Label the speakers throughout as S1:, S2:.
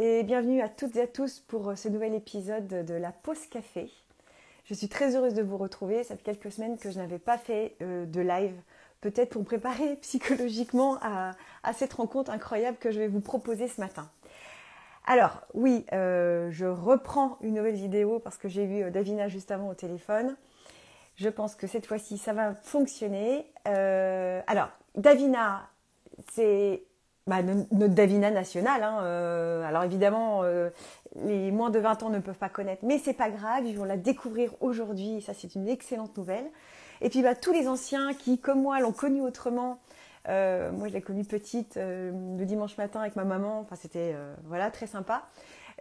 S1: et bienvenue à toutes et à tous pour ce nouvel épisode de la pause café. Je suis très heureuse de vous retrouver. Ça fait quelques semaines que je n'avais pas fait de live, peut-être pour me préparer psychologiquement à cette rencontre incroyable que je vais vous proposer ce matin. Alors oui, je reprends une nouvelle vidéo parce que j'ai eu Davina juste avant au téléphone. Je pense que cette fois-ci, ça va fonctionner. Alors, Davina, c'est notre Davina nationale. Alors évidemment, les moins de 20 ans ne peuvent pas connaître, mais c'est pas grave, ils vont la découvrir aujourd'hui. Ça, c'est une excellente nouvelle. Et puis, tous les anciens qui, comme moi, l'ont connue autrement. Moi, je l'ai connue petite, le dimanche matin avec ma maman. Enfin, c'était voilà, très sympa.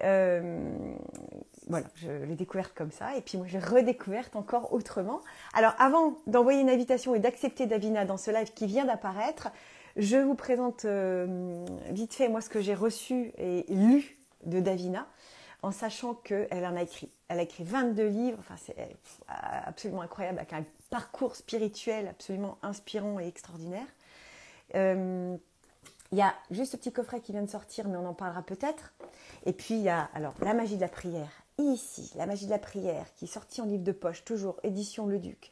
S1: Voilà, je l'ai découverte comme ça. Et puis moi, j'ai redécouverte encore autrement. Alors, avant d'envoyer une invitation et d'accepter Davina dans ce live qui vient d'apparaître, je vous présente vite fait, moi, ce que j'ai reçu et lu de Davina, en sachant qu'elle en a écrit. Elle a écrit 22 livres. Enfin, c'est absolument incroyable, avec un parcours spirituel absolument inspirant et extraordinaire. Il y a juste ce petit coffret qui vient de sortir, mais on en parlera peut-être. Et puis, il y a alors La magie de la prière. Ici, La magie de la prière, qui est sortie en livre de poche, toujours, édition Le Duc.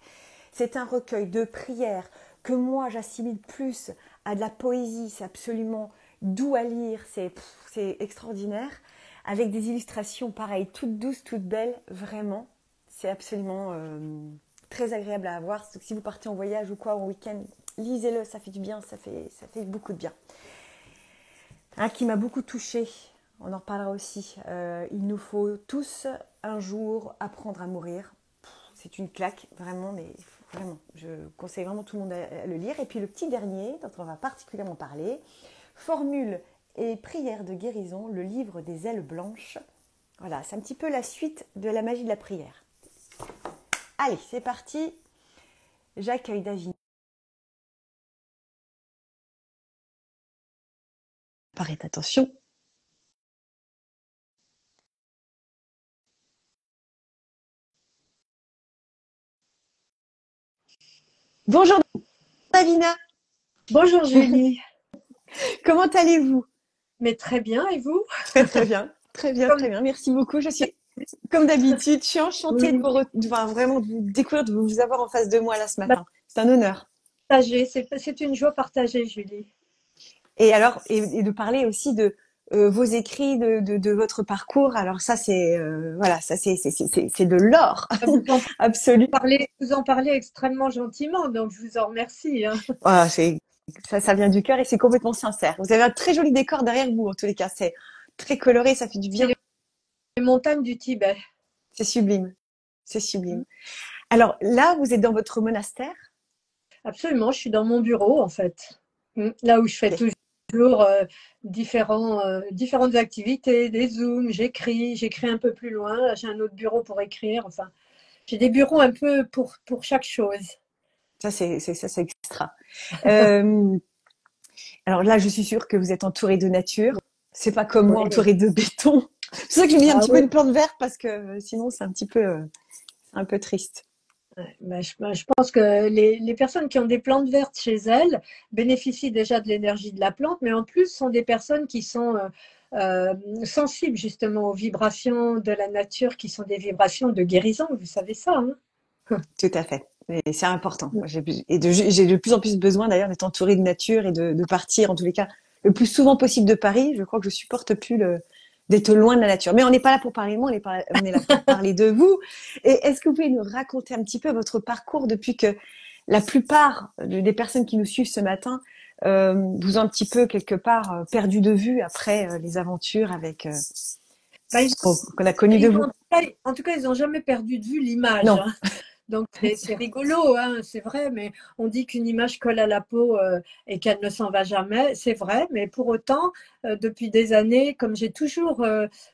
S1: C'est un recueil de prières que moi, j'assimile plus à de la poésie. C'est absolument doux à lire, c'est extraordinaire. Avec des illustrations, pareil, toutes douces, toutes belles, vraiment. C'est absolument très agréable à avoir. Si vous partez en voyage ou quoi, en week-end, lisez-le, ça fait du bien, ça fait beaucoup de bien. Un qui m'a beaucoup touchée, on en reparlera aussi. Il nous faut tous un jour apprendre à mourir. C'est une claque, vraiment, mais vraiment, je conseille vraiment tout le monde à le lire. Et puis le petit dernier, dont on va particulièrement parler, Formules et prières de guérison, le livre des ailes blanches. Voilà, c'est un petit peu la suite de La magie de la prière. Allez, c'est parti. J'accueille Davina. Prête attention. Bonjour Davina.
S2: Bonjour Julie.
S1: Comment allez-vous?
S2: Mais très bien, et vous?
S1: Très très bien, très bien,
S2: Comme
S1: très bien. Merci beaucoup. Je suis comme d'habitude, je suis enchantée de
S2: vous
S1: vraiment de vous découvrir, de vous avoir en face de moi là ce
S2: bah,
S1: matin. C'est un honneur.
S2: partagez, c'est une joie partagée, Julie.
S1: Et alors, et de parler aussi de vos écrits, de votre parcours. Alors ça, c'est voilà, ça c'est de l'or
S2: Vous en
S1: absolu.
S2: vous en parlez extrêmement gentiment, donc je vous en remercie, hein.
S1: Voilà, ça vient du cœur et c'est complètement sincère. Vous avez un très joli décor derrière vous, en tous les cas. C'est très coloré, ça fait du
S2: C'est
S1: bien.
S2: les montagnes du Tibet.
S1: C'est sublime. C'est sublime. Alors là, vous êtes dans votre monastère.
S2: Absolument, je suis dans mon bureau en fait. Là où je fais
S1: Ok.
S2: toujours différentes activités, des zooms, j'écris un peu plus loin. Là, j'ai un autre bureau pour écrire. Enfin, j'ai des bureaux un peu pour chaque chose.
S1: Ça, c'est extra. Euh, alors là, je suis sûre que vous êtes entouré de nature. C'est pas comme moi,
S2: Oui.
S1: entouré de béton. C'est pour ça que j'ai mis un
S2: Ah
S1: petit peu
S2: oui.
S1: une plante verte parce que sinon, c'est un peu triste.
S2: Ouais, je pense que les personnes qui ont des plantes vertes chez elles bénéficient déjà de l'énergie de la plante, mais en plus sont des personnes qui sont sensibles justement aux vibrations de la nature, qui sont des vibrations de guérison, vous savez ça, hein?
S1: Tout à fait. Et c'est important. Moi, j'ai de plus en plus besoin d'ailleurs d'être entourée de nature et de partir, en tous les cas, le plus souvent possible de Paris. Je crois que je supporte plus d'être loin de la nature. Mais on n'est pas là pour parler de moi, on est là pour parler de vous. Et est-ce que vous pouvez nous raconter un petit peu votre parcours depuis que la plupart des personnes qui nous suivent ce matin vous ont un petit peu quelque part perdu de vue après les aventures avec
S2: Ben,
S1: qu'on a connues de vous?
S2: en tout cas, ils n'ont jamais perdu de vue l'image,
S1: Non.
S2: hein. Donc c'est rigolo, hein, c'est vrai, mais on dit qu'une image colle à la peau et qu'elle ne s'en va jamais, c'est vrai, mais pour autant, depuis des années, comme j'ai toujours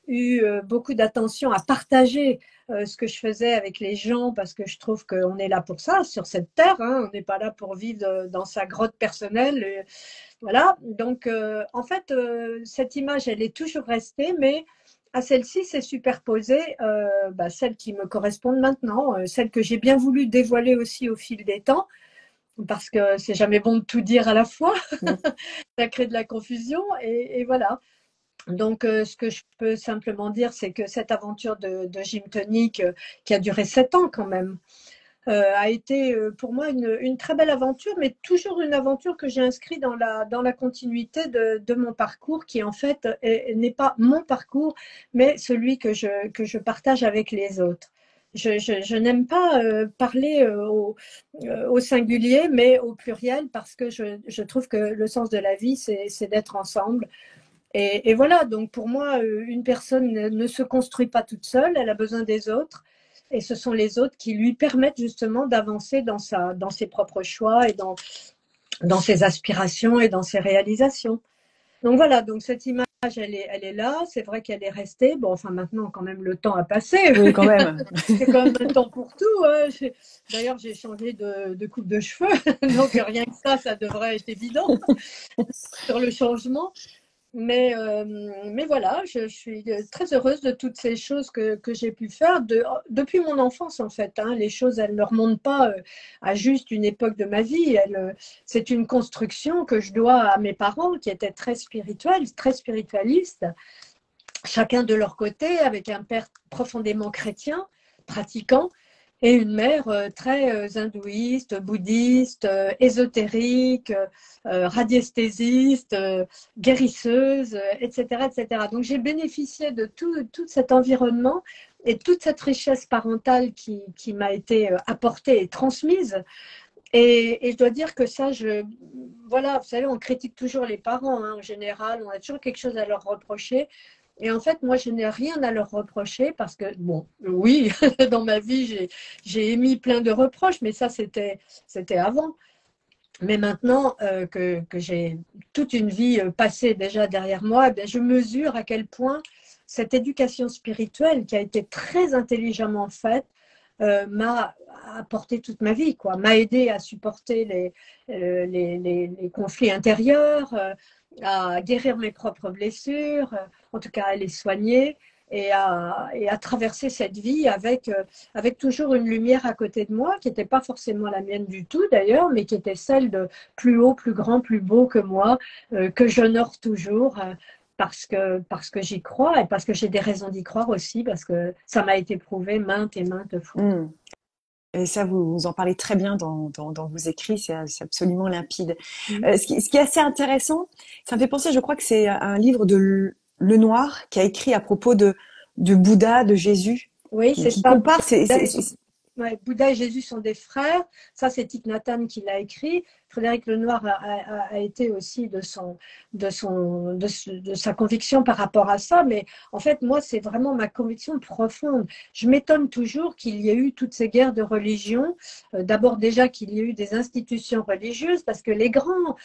S2: eu beaucoup d'attention à partager ce que je faisais avec les gens, parce que je trouve qu'on est là pour ça, sur cette terre, hein, on n'est pas là pour vivre dans sa grotte personnelle, voilà. Donc en fait, cette image, elle est toujours restée, mais à celle-ci, c'est superposé celles qui me correspondent maintenant, celles que j'ai bien voulu dévoiler aussi au fil des temps, parce que c'est jamais bon de tout dire à la fois,
S1: Non.
S2: ça crée de la confusion, et voilà. Donc, ce que je peux simplement dire, c'est que cette aventure de gym tonic, qui a duré 7 ans quand même, a été pour moi une très belle aventure, mais toujours une aventure que j'ai inscrite dans la continuité de mon parcours, qui en fait n'est pas mon parcours, mais celui que je partage avec les autres. Je n'aime pas parler au singulier, mais au pluriel, parce que je trouve que le sens de la vie, c'est d'être ensemble. Et voilà, donc pour moi, une personne ne se construit pas toute seule, elle a besoin des autres. Et ce sont les autres qui lui permettent justement d'avancer dans ses propres choix et dans ses aspirations et dans ses réalisations. Donc voilà, donc cette image, elle est là. C'est vrai qu'elle est restée. Bon, enfin maintenant, quand même, le temps a passé.
S1: Oui, quand même.
S2: Il y a quand même un temps pour tout, hein. D'ailleurs, j'ai changé de coupe de cheveux. Donc rien que ça devrait être évident sur le changement. Mais voilà, je suis très heureuse de toutes ces choses que j'ai pu faire depuis mon enfance, en fait, hein. Les choses, elles ne remontent pas à juste une époque de ma vie. C'est une construction que je dois à mes parents qui étaient très spirituels, très spiritualistes, chacun de leur côté, avec un père profondément chrétien, pratiquant, et une mère très hindouiste, bouddhiste, ésotérique, radiesthésiste, guérisseuse, etc., etc. Donc j'ai bénéficié de tout cet environnement et toute cette richesse parentale qui m'a été apportée et transmise. Et je dois dire que ça, voilà, vous savez, on critique toujours les parents, hein, en général, on a toujours quelque chose à leur reprocher. Et en fait, moi, je n'ai rien à leur reprocher parce que, bon, oui, dans ma vie, j'ai émis plein de reproches, mais ça, c'était avant. Mais maintenant que j'ai toute une vie passée déjà derrière moi, eh bien, je mesure à quel point cette éducation spirituelle qui a été très intelligemment faite m'a apporté toute ma vie, quoi, m'a aidé à supporter les conflits intérieurs, à guérir mes propres blessures, en tout cas à les soigner et à traverser cette vie avec toujours une lumière à côté de moi qui n'était pas forcément la mienne du tout d'ailleurs, mais qui était celle de plus haut, plus grand, plus beau que moi, que j'honore toujours. Parce que j'y crois et parce que j'ai des raisons d'y croire aussi, parce que ça m'a été prouvé maintes et maintes fois.
S1: Mm. Et ça, vous en parlez très bien dans vos écrits, c'est absolument limpide.
S2: Mm.
S1: Ce qui est assez intéressant, ça me fait penser, je crois que c'est un livre de Lenoir qui a écrit à propos de Bouddha, de Jésus,
S2: Oui, c'est
S1: qui
S2: ça.
S1: compare
S2: Ouais, Bouddha et Jésus sont des frères. Ça, c'est Thich Nhat Hanh qui l'a écrit. Frédéric Lenoir a été aussi de sa conviction par rapport à ça. Mais en fait, moi, c'est vraiment ma conviction profonde. Je m'étonne toujours qu'il y ait eu toutes ces guerres de religion. D'abord, déjà, qu'il y ait eu des institutions religieuses, parce que les grands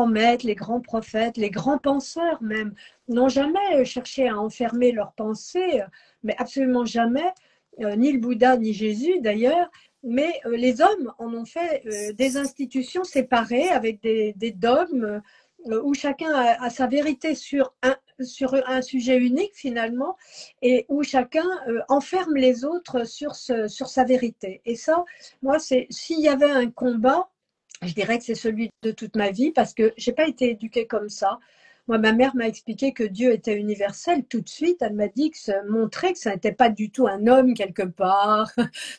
S2: maîtres, les grands prophètes, les grands penseurs même, n'ont jamais cherché à enfermer leurs pensées, mais absolument jamais ni le Bouddha, ni Jésus d'ailleurs, mais les hommes en ont fait des institutions séparées avec des dogmes où chacun a sa vérité sur un sujet unique finalement et où chacun enferme les autres sur sa vérité. Et ça, moi, s'il y avait un combat, je dirais que c'est celui de toute ma vie parce que je n'ai pas été éduquée comme ça. Moi, ma mère m'a expliqué que Dieu était universel tout de suite. Elle m'a dit montrer que ça n'était pas du tout un homme quelque part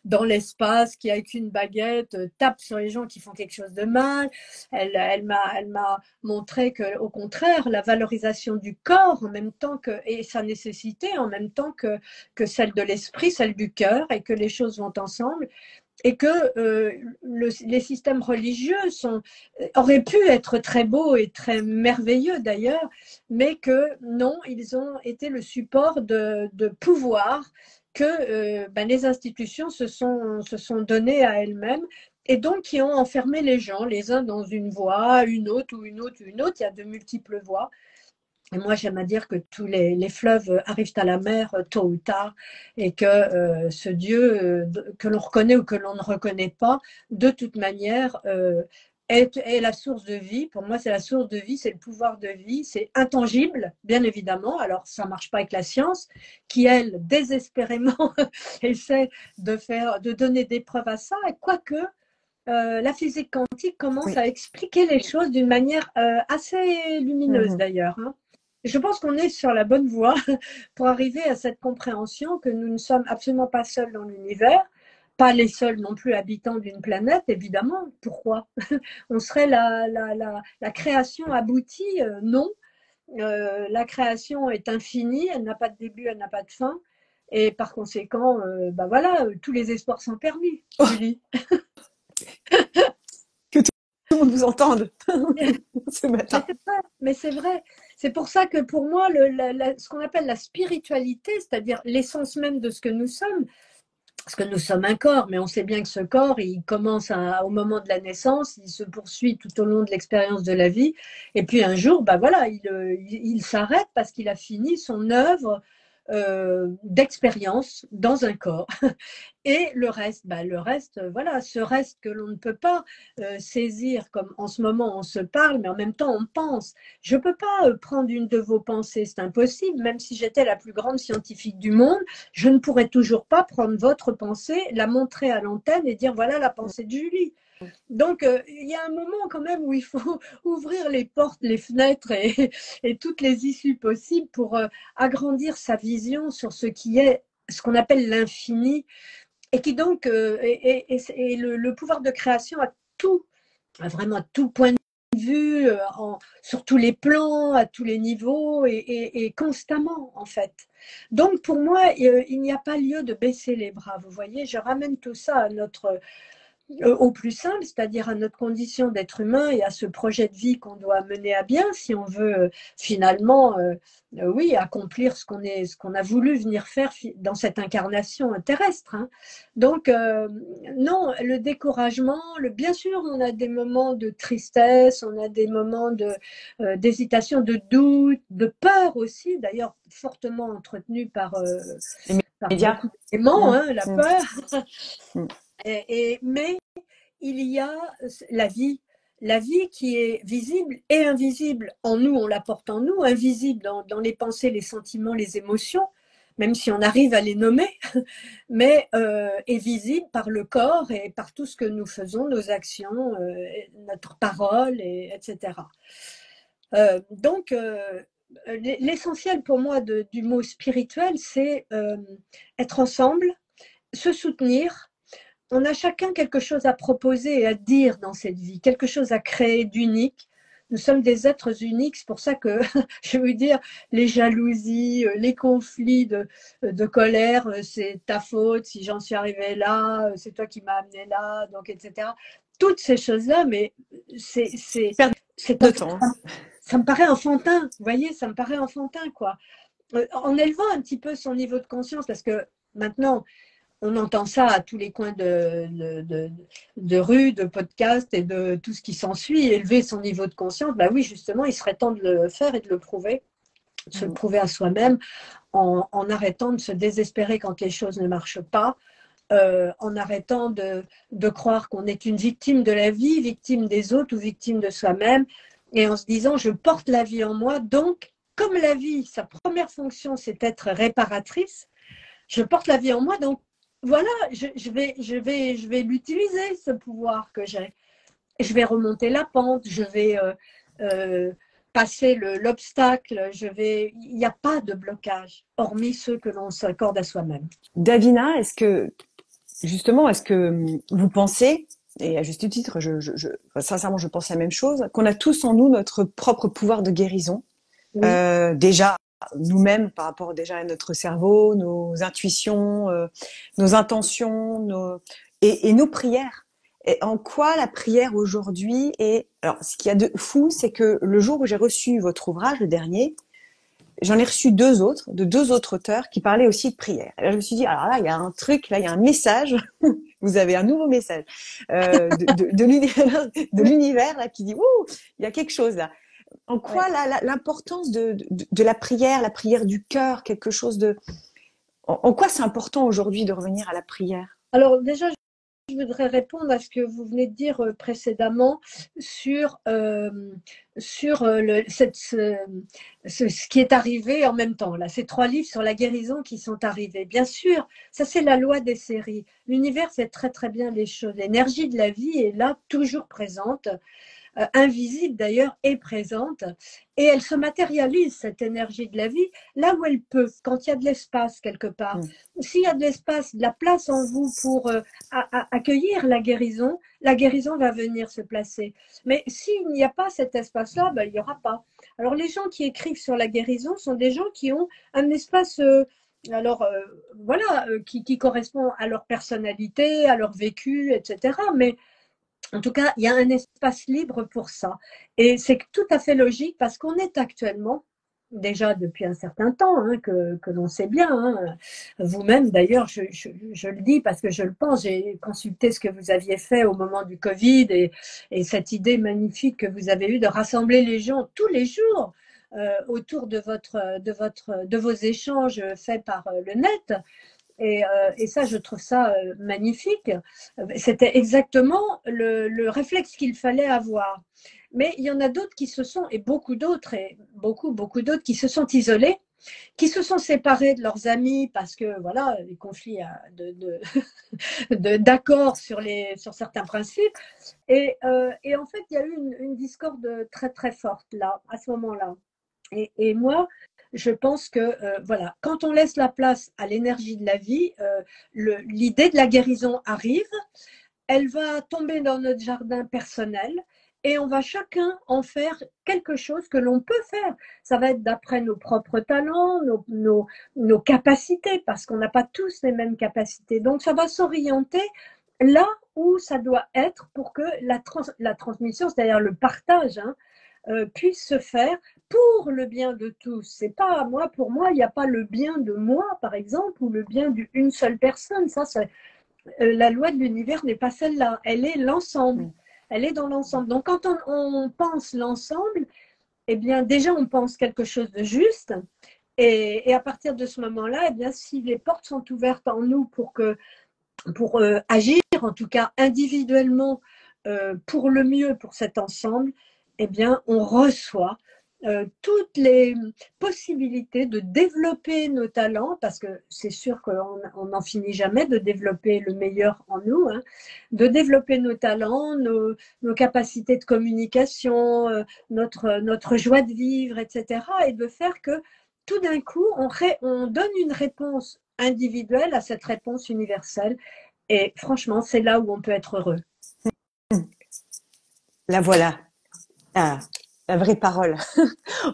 S2: dans l'espace qui, avec une baguette, tape sur les gens qui font quelque chose de mal. Elle m'a montré que, au contraire, la valorisation du corps en même temps et sa nécessité en même temps que celle de l'esprit, celle du cœur, et que les choses vont ensemble et que les systèmes religieux auraient pu être très beaux et très merveilleux d'ailleurs, mais que non, ils ont été le support de pouvoir que les institutions se sont données à elles-mêmes et donc qui ont enfermé les gens, les uns dans une voie, une autre ou une autre, une autre. Il y a de multiples voies. Et moi, j'aime à dire que tous les fleuves arrivent à la mer tôt ou tard et que ce Dieu que l'on reconnaît ou que l'on ne reconnaît pas, de toute manière, est la source de vie. Pour moi, c'est la source de vie, c'est le pouvoir de vie, c'est intangible, bien évidemment. Alors, ça ne marche pas avec la science, qui, elle, désespérément, essaie de donner des preuves à ça, et quoique la physique quantique commence
S1: oui.
S2: à expliquer les choses d'une manière assez lumineuse, d'ailleurs, hein. je pense qu'on est sur la bonne voie pour arriver à cette compréhension que nous ne sommes absolument pas seuls dans l'univers, pas les seuls non plus habitants d'une planète, évidemment. Pourquoi? On serait la création aboutie? Non. La création est infinie, elle n'a pas de début, elle n'a pas de fin. Et par conséquent, bah voilà, tous les espoirs sont permis, Julie.
S1: Que tout le monde vous entende ce matin.
S2: Mais c'est vrai. C'est pour ça que pour moi, ce qu'on appelle la spiritualité, c'est-à-dire l'essence même de ce que nous sommes, parce que nous sommes un corps, mais on sait bien que ce corps, il commence au moment de la naissance, il se poursuit tout au long de l'expérience de la vie, et puis un jour, bah voilà, il s'arrête parce qu'il a fini son œuvre d'expérience dans un corps. Et le reste, voilà, ce reste que l'on ne peut pas saisir, comme en ce moment on se parle, mais en même temps on pense. Je ne peux pas prendre une de vos pensées, c'est impossible. Même si j'étais la plus grande scientifique du monde, je ne pourrais toujours pas prendre votre pensée, la montrer à l'antenne et dire voilà la pensée de Julie. Donc, il y a un moment quand même où il faut ouvrir les portes, les fenêtres et toutes les issues possibles pour agrandir sa vision sur ce qui est ce qu'on appelle l'infini et qui donc est le pouvoir de création à tout, vraiment à tout point de vue, sur tous les plans, à tous les niveaux et constamment en fait. Donc pour moi, il n'y a pas lieu de baisser les bras. Vous voyez, je ramène tout ça à au plus simple, c'est-à-dire à notre condition d'être humain et à ce projet de vie qu'on doit mener à bien si on veut finalement, oui, accomplir ce qu'on a voulu venir faire dans cette incarnation terrestre. Hein. Donc, non, le découragement, bien sûr, on a des moments de tristesse, on a des moments d'hésitation, de doute, de peur aussi, d'ailleurs fortement entretenue par beaucoup d'éléments, hein, la peur. Mais il y a la vie qui est visible et invisible en nous, on la porte en nous, invisible dans les pensées, les sentiments, les émotions, même si on arrive à les nommer, mais est visible par le corps et par tout ce que nous faisons, nos actions, notre parole, etc. Donc, l'essentiel pour moi du mot spirituel, c'est être ensemble, se soutenir. On a chacun quelque chose à proposer et à dire dans cette vie, quelque chose à créer d'unique. Nous sommes des êtres uniques, c'est pour ça que, je veux dire, les jalousies, les conflits de colère, c'est ta faute, si j'en suis arrivée là, c'est toi qui m'as amené là, donc etc. Toutes ces choses-là, mais c'est
S1: de temps.
S2: Ça me paraît enfantin, vous voyez, ça me paraît enfantin, quoi. En élevant un petit peu son niveau de conscience, parce que maintenant, on entend ça à tous les coins de rue, de podcast et de tout ce qui s'ensuit. Élever son niveau de conscience, bah oui, justement, il serait temps de le faire et de le prouver, de se le prouver à soi-même, en arrêtant de se désespérer quand les choses ne marchent pas, en arrêtant de croire qu'on est une victime de la vie, victime des autres ou victime de soi-même, et en se disant, je porte la vie en moi, donc, comme la vie, sa première fonction, c'est d'être réparatrice, je porte la vie en moi, donc, voilà, je vais l'utiliser, ce pouvoir que j'ai. Je vais remonter la pente, je vais passer l'obstacle, il n'y a pas de blocage, hormis ceux que l'on s'accorde à soi-même.
S1: Davina, est-ce que vous pensez, et à juste titre, sincèrement, je pense la même chose, qu'on a tous en nous notre propre pouvoir de guérison, oui. Déjà, nous-mêmes par rapport déjà à notre cerveau, nos intuitions, nos intentions, et nos prières. Et en quoi la prière aujourd'hui est... Alors, ce qu'il y a de fou, c'est que le jour où j'ai reçu votre ouvrage, le dernier, j'en ai reçu deux autres auteurs qui parlaient aussi de prière. Et là, je me suis dit, alors là, il y a un truc, là, il y a un message. Vous avez un nouveau message de l'univers là qui dit, ouh, il y a quelque chose là. En quoi l'importance de la prière du cœur, quelque chose de... En quoi c'est important aujourd'hui de revenir à la prière?
S2: Alors déjà, je voudrais répondre à ce que vous venez de dire précédemment sur ce qui est arrivé en même temps. Là, ces 3 livres sur la guérison qui sont arrivés. Bien sûr, ça c'est la loi des séries. L'univers sait très très bien les choses. L'énergie de la vie est là, toujours présente. invisible d'ailleurs, est présente et elle se matérialise, cette énergie de la vie, là où elle peut, quand il y a de l'espace quelque part. S'il y a de l'espace, de la place en vous pour accueillir la guérison va venir se placer. Mais s'il n'y a pas cet espace-là, ben, il n'y aura pas. Alors les gens qui écrivent sur la guérison sont des gens qui ont un espace alors voilà, qui correspond à leur personnalité, à leur vécu, etc. Mais en tout cas, il y a un espace libre pour ça. Et c'est tout à fait logique parce qu'on est actuellement, déjà depuis un certain temps, hein, que l'on sait bien, hein, vous-même d'ailleurs, je le dis parce que je le pense, j'ai consulté ce que vous aviez fait au moment du Covid et cette idée magnifique que vous avez eue de rassembler les gens tous les jours autour de vos échanges faits par le net. Et ça, je trouve ça magnifique. C'était exactement le réflexe qu'il fallait avoir. Mais il y en a d'autres qui se sont, et beaucoup d'autres, et beaucoup d'autres qui se sont isolés, qui se sont séparés de leurs amis parce que, voilà, les conflits d'accord sur certains principes. Et en fait, il y a eu une discorde très, très forte là, à ce moment-là. Et moi, je pense que voilà, quand on laisse la place à l'énergie de la vie, l'idée de la guérison arrive, elle va tomber dans notre jardin personnel et on va chacun en faire quelque chose que l'on peut faire. Ça va être d'après nos propres talents, nos capacités, parce qu'on n'a pas tous les mêmes capacités. Donc ça va s'orienter là où ça doit être pour que la transmission, c'est-à-dire le partage, hein, puisse se faire pour le bien de tous. C'est pas moi, pour moi, il n'y a pas le bien de moi, par exemple, ou le bien d'une seule personne. Ça, la loi de l'univers n'est pas celle-là. Elle est l'ensemble. Elle est dans l'ensemble. Donc, quand on pense l'ensemble, eh bien, déjà, on pense quelque chose de juste. Et à partir de ce moment-là, eh bien, si les portes sont ouvertes en nous pour agir, en tout cas individuellement, pour le mieux pour cet ensemble, eh bien, on reçoit toutes les possibilités de développer nos talents, parce que c'est sûr qu'on n'en finit jamais de développer le meilleur en nous, hein, de développer nos talents, nos capacités de communication, notre joie de vivre, etc. Et de faire que tout d'un coup, on donne une réponse individuelle à cette réponse universelle. Et franchement, c'est là où on peut être heureux.
S1: La voilà, la vraie parole.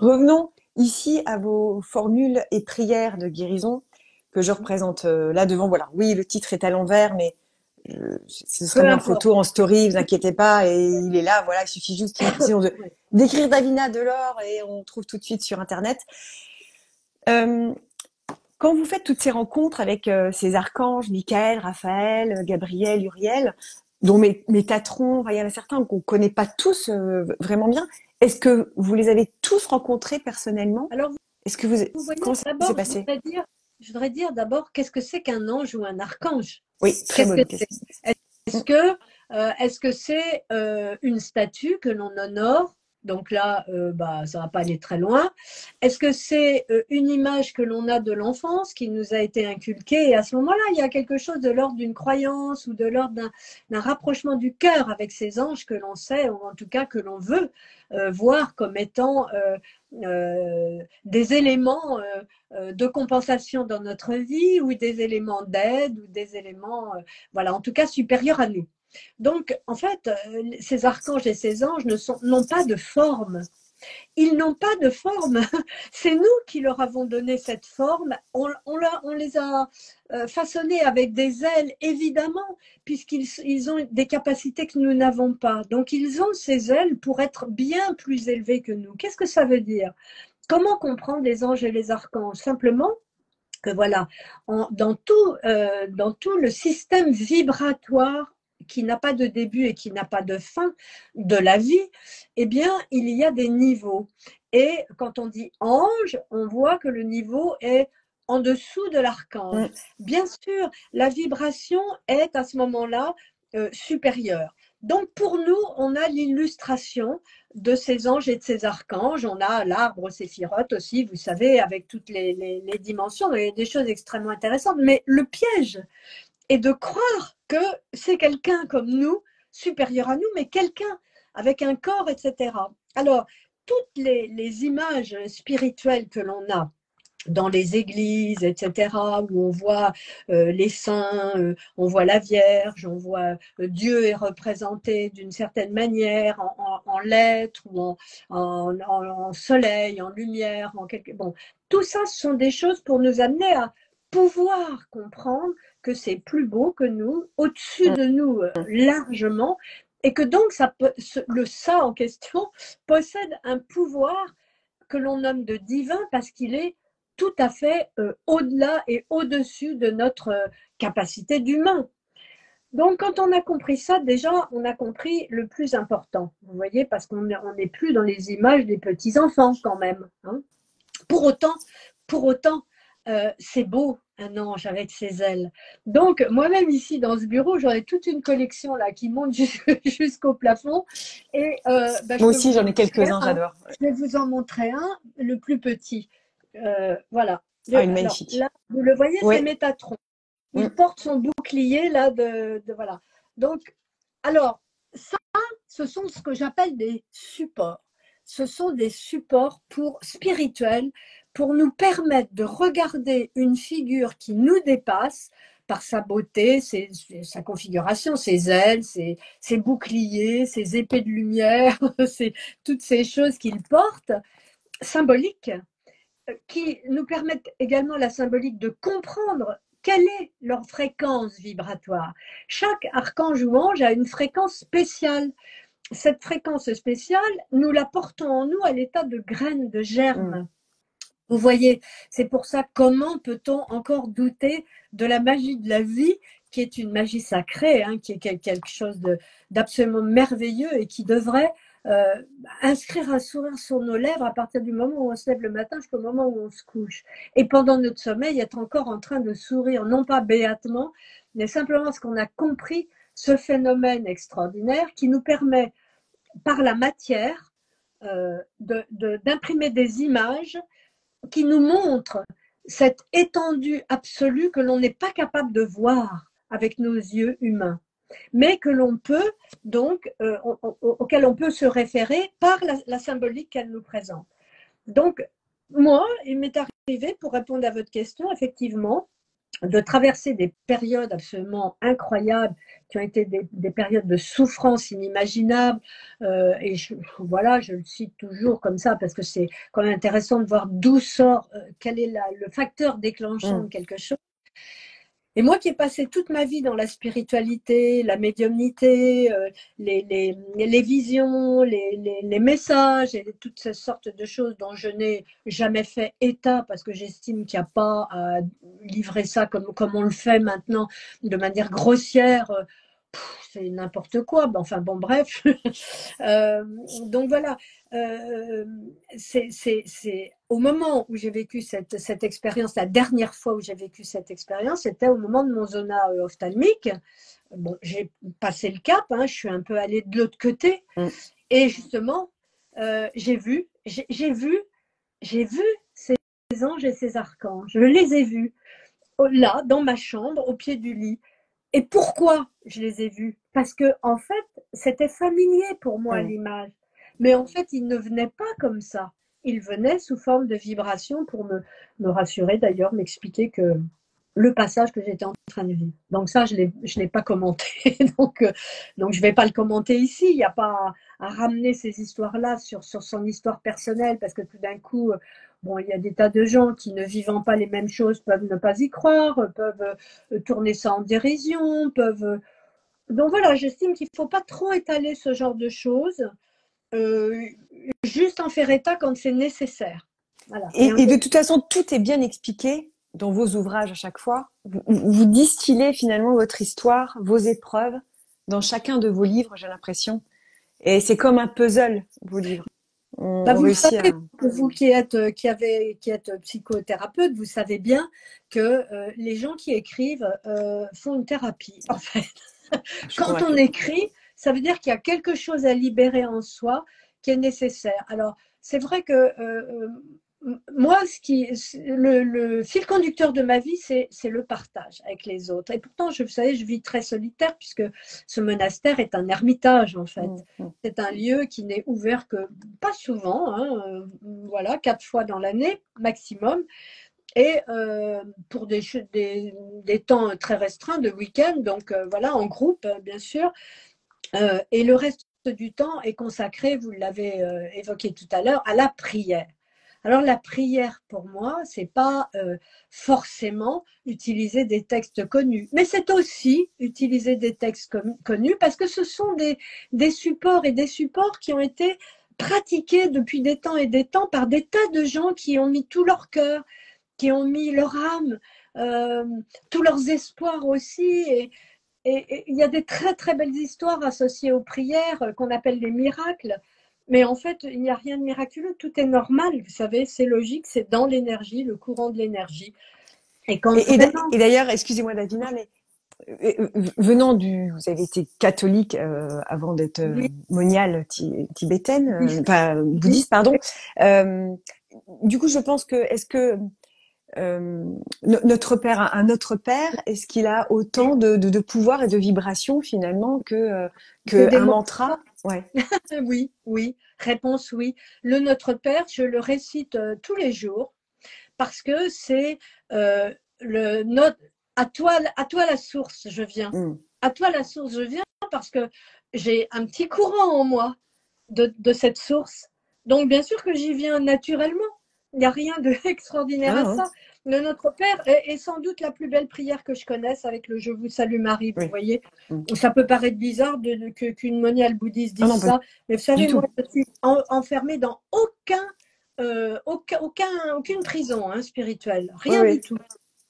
S1: Revenons ici à vos formules et prières de guérison que je représente là devant. Voilà, oui, le titre est à l'envers, mais ce sera mis en photo, en story, vous inquiétez pas. Et il est là, voilà, il suffit juste d'écrire Davina Delors et on trouve tout de suite sur Internet. Quand vous faites toutes ces rencontres avec ces archanges, Michael, Raphaël, Gabriel, Uriel, dont Métatron, il y en a certains qu'on ne connaît pas tous vraiment bien, est-ce que vous les avez tous rencontrés personnellement?
S2: Alors,
S1: est-ce que vous
S2: voyez,
S1: comment ça s'est passé?
S2: Je voudrais dire d'abord, qu'est-ce que c'est qu'un ange ou un archange?
S1: Oui, très bonne question.
S2: Est-ce que c'est une statue que l'on honore? Donc là, ça va pas aller très loin. Est-ce que c'est une image que l'on a de l'enfance qui nous a été inculquée? Et à ce moment-là, il y a quelque chose de l'ordre d'une croyance ou de l'ordre d'un rapprochement du cœur avec ces anges que l'on sait, ou en tout cas que l'on veut voir comme étant des éléments de compensation dans notre vie ou des éléments d'aide ou des éléments, voilà, en tout cas supérieurs à nous. Donc, en fait, ces archanges et ces anges n'ont pas de forme. Ils n'ont pas de forme. C'est nous qui leur avons donné cette forme. On les a façonnés avec des ailes, évidemment, puisqu'ils ont des capacités que nous n'avons pas. Donc, ils ont ces ailes pour être bien plus élevés que nous. Qu'est-ce que ça veut dire? Comment comprendre les anges et les archanges? Simplement que voilà, dans tout le système vibratoire qui n'a pas de début et qui n'a pas de fin de la vie, eh bien, il y a des niveaux. Et quand on dit ange, on voit que le niveau est en dessous de l'archange. Bien sûr, la vibration est à ce moment-là supérieure. Donc, pour nous, on a l'illustration de ces anges et de ces archanges. On a l'arbre séphirote aussi, vous savez, avec toutes les dimensions. Il y a des choses extrêmement intéressantes. Mais le piège est de croire que c'est quelqu'un comme nous, supérieur à nous, mais quelqu'un avec un corps, etc. Alors, toutes les images spirituelles que l'on a dans les églises, etc., où on voit les saints, on voit la Vierge, on voit Dieu est représenté d'une certaine manière en lettres ou en soleil, en lumière, en quelque... Bon, tout ça, ce sont des choses pour nous amener à pouvoir comprendre que c'est plus beau que nous, au-dessus de nous largement, et que donc le ça en question possède un pouvoir que l'on nomme de divin parce qu'il est tout à fait au-delà et au-dessus de notre capacité d'humain. Donc, quand on a compris ça, déjà, on a compris le plus important, vous voyez, parce qu'on n'est plus dans les images des petits-enfants quand même. Hein. Pour autant, c'est beau, un ange avec ses ailes. Donc, moi-même ici, dans ce bureau, j'aurais toute une collection là qui monte jusqu'au plafond. Et,
S1: Moi aussi, j'en ai quelques-uns, j'adore.
S2: Je vais vous en montrer un, le plus petit. Voilà.
S1: Ah, une
S2: Alors,
S1: magnifique.
S2: là, vous le voyez,
S1: ouais.
S2: c'est Métatron. Il porte son bouclier là voilà. Donc, alors, ça, ce sont ce que j'appelle des supports. Ce sont des supports spirituels pour nous permettre de regarder une figure qui nous dépasse par sa beauté, sa configuration, ses ailes, ses boucliers, ses épées de lumière, toutes ces choses qu'il porte, symboliques, qui nous permettent également la symbolique de comprendre quelle est leur fréquence vibratoire. Chaque archange ou ange a une fréquence spéciale. Cette fréquence spéciale, nous la portons en nous à l'état de graine, de germe. Vous voyez, c'est pour ça, comment peut-on encore douter de la magie de la vie, qui est une magie sacrée, hein, qui est quelque chose d'absolument merveilleux et qui devrait inscrire un sourire sur nos lèvres à partir du moment où on se lève le matin jusqu'au moment où on se couche. Et pendant notre sommeil, être encore en train de sourire, non pas béatement, mais simplement parce qu'on a compris ce phénomène extraordinaire qui nous permet, par la matière, d'imprimer des images qui nous montrent cette étendue absolue que l'on n'est pas capable de voir avec nos yeux humains, mais que l'on peut donc, auquel on peut se référer par la symbolique qu'elle nous présente. Donc, moi, il m'est arrivé, pour répondre à votre question, effectivement, de traverser des périodes absolument incroyables qui ont été des périodes de souffrance inimaginables. Et voilà, je le cite toujours comme ça parce que c'est quand même intéressant de voir d'où sort, quel est le facteur déclenchant de quelque chose. Et moi qui ai passé toute ma vie dans la spiritualité, la médiumnité, les visions, les messages et toutes ces sortes de choses dont je n'ai jamais fait état parce que j'estime qu'il n'y a pas à livrer ça comme on le fait maintenant de manière grossière. C'est n'importe quoi. Enfin bon, bref. Donc voilà. C'est au moment où j'ai vécu cette expérience, la dernière fois où j'ai vécu cette expérience, c'était au moment de mon zona ophtalmique. Bon, j'ai passé le cap, hein, je suis un peu allée de l'autre côté, et justement, j'ai vu ces anges et ces archanges. Je les ai vus là, dans ma chambre, au pied du lit. Et pourquoi je les ai vus? Parce que en fait, c'était familier pour moi l'image. Mais en fait, ils ne venaient pas comme ça. Ils venaient sous forme de vibration pour me rassurer, d'ailleurs, m'expliquer que le passage que j'étais en train de vivre. Donc ça, je l'ai pas commenté. donc je vais pas le commenter ici. Il n'y a pas à ramener ces histoires-là sur son histoire personnelle parce que tout d'un coup, bon, il y a des tas de gens qui, ne vivant pas les mêmes choses, peuvent ne pas y croire, peuvent tourner ça en dérision, peuvent... Donc voilà, j'estime qu'il ne faut pas trop étaler ce genre de choses, juste en faire état quand c'est nécessaire. Voilà.
S1: Et de toute façon, tout est bien expliqué dans vos ouvrages à chaque fois. Vous distillez finalement votre histoire, vos épreuves, dans chacun de vos livres, j'ai l'impression. Et c'est comme un puzzle, vos livres.
S2: Vous le savez, vous qui êtes psychothérapeute, vous savez bien que les gens qui écrivent font une thérapie, en fait. Quand on écrit, ça veut dire qu'il y a quelque chose à libérer en soi qui est nécessaire. Alors, c'est vrai que moi, le fil conducteur de ma vie, c'est le partage avec les autres. Et pourtant, vous savez, je vis très solitaire puisque ce monastère est un ermitage, en fait. C'est un lieu qui n'est ouvert que pas souvent, hein, voilà, 4 fois dans l'année maximum. Et pour des temps très restreints de week-end, donc voilà, en groupe, bien sûr. Et le reste du temps est consacré, vous l'avez évoqué tout à l'heure, à la prière. Alors la prière, pour moi, c'est pas forcément utiliser des textes connus, mais c'est aussi utiliser des textes connus parce que ce sont des supports et des supports qui ont été pratiqués depuis des temps et des temps par des tas de gens qui ont mis tout leur cœur, qui ont mis leur âme, tous leurs espoirs aussi. Et il y a des très très belles histoires associées aux prières qu'on appelle les miracles. Mais en fait, il n'y a rien de miraculeux, tout est normal, vous savez, c'est logique, c'est dans l'énergie, le courant de l'énergie.
S1: Et d'ailleurs, excusez-moi Davina, mais venant vous avez été catholique avant d'être moniale tibétaine, enfin bouddhiste, pardon. Du coup, je pense que est-ce que notre père a un autre père, est-ce qu'il a autant de pouvoir et de vibration finalement que un mantra? Ouais.
S2: Oui, oui. Réponse oui. Le Notre Père, je le récite tous les jours parce que c'est à toi la source, je viens. À toi la source, je viens parce que j'ai un petit courant en moi de cette source. Donc bien sûr que j'y viens naturellement. Il n'y a rien d'extraordinaire à ça. Le Notre Père est sans doute la plus belle prière que je connaisse avec le Je vous salue Marie, vous voyez. Ça peut paraître bizarre qu'une moniale bouddhiste dise ça, mais vous savez, moi je suis enfermée dans aucune prison spirituelle, rien du tout.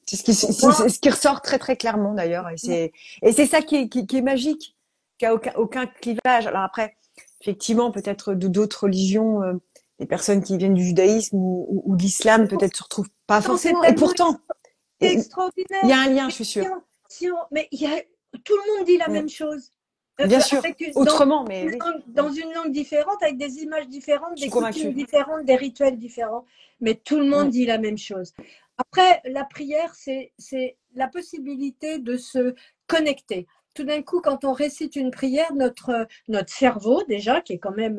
S1: C'est ce qui ressort très très clairement d'ailleurs, et c'est ça qui est magique, qui a aucun clivage. Alors après, effectivement, peut-être d'autres religions, les personnes qui viennent du judaïsme ou de l'islam, peut-être se retrouvent pas forcément. Et pourtant,
S2: c'est extraordinaire.
S1: Il y a un lien, je suis sûre.
S2: Mais tout le monde dit la même chose.
S1: Bien sûr, autrement, mais
S2: dans une langue différente, avec des images différentes, des coutumes différentes, des rituels différents, mais tout le monde dit la même chose. Après, la prière, c'est la possibilité de se connecter. Tout d'un coup, quand on récite une prière, notre cerveau, déjà, qui est quand même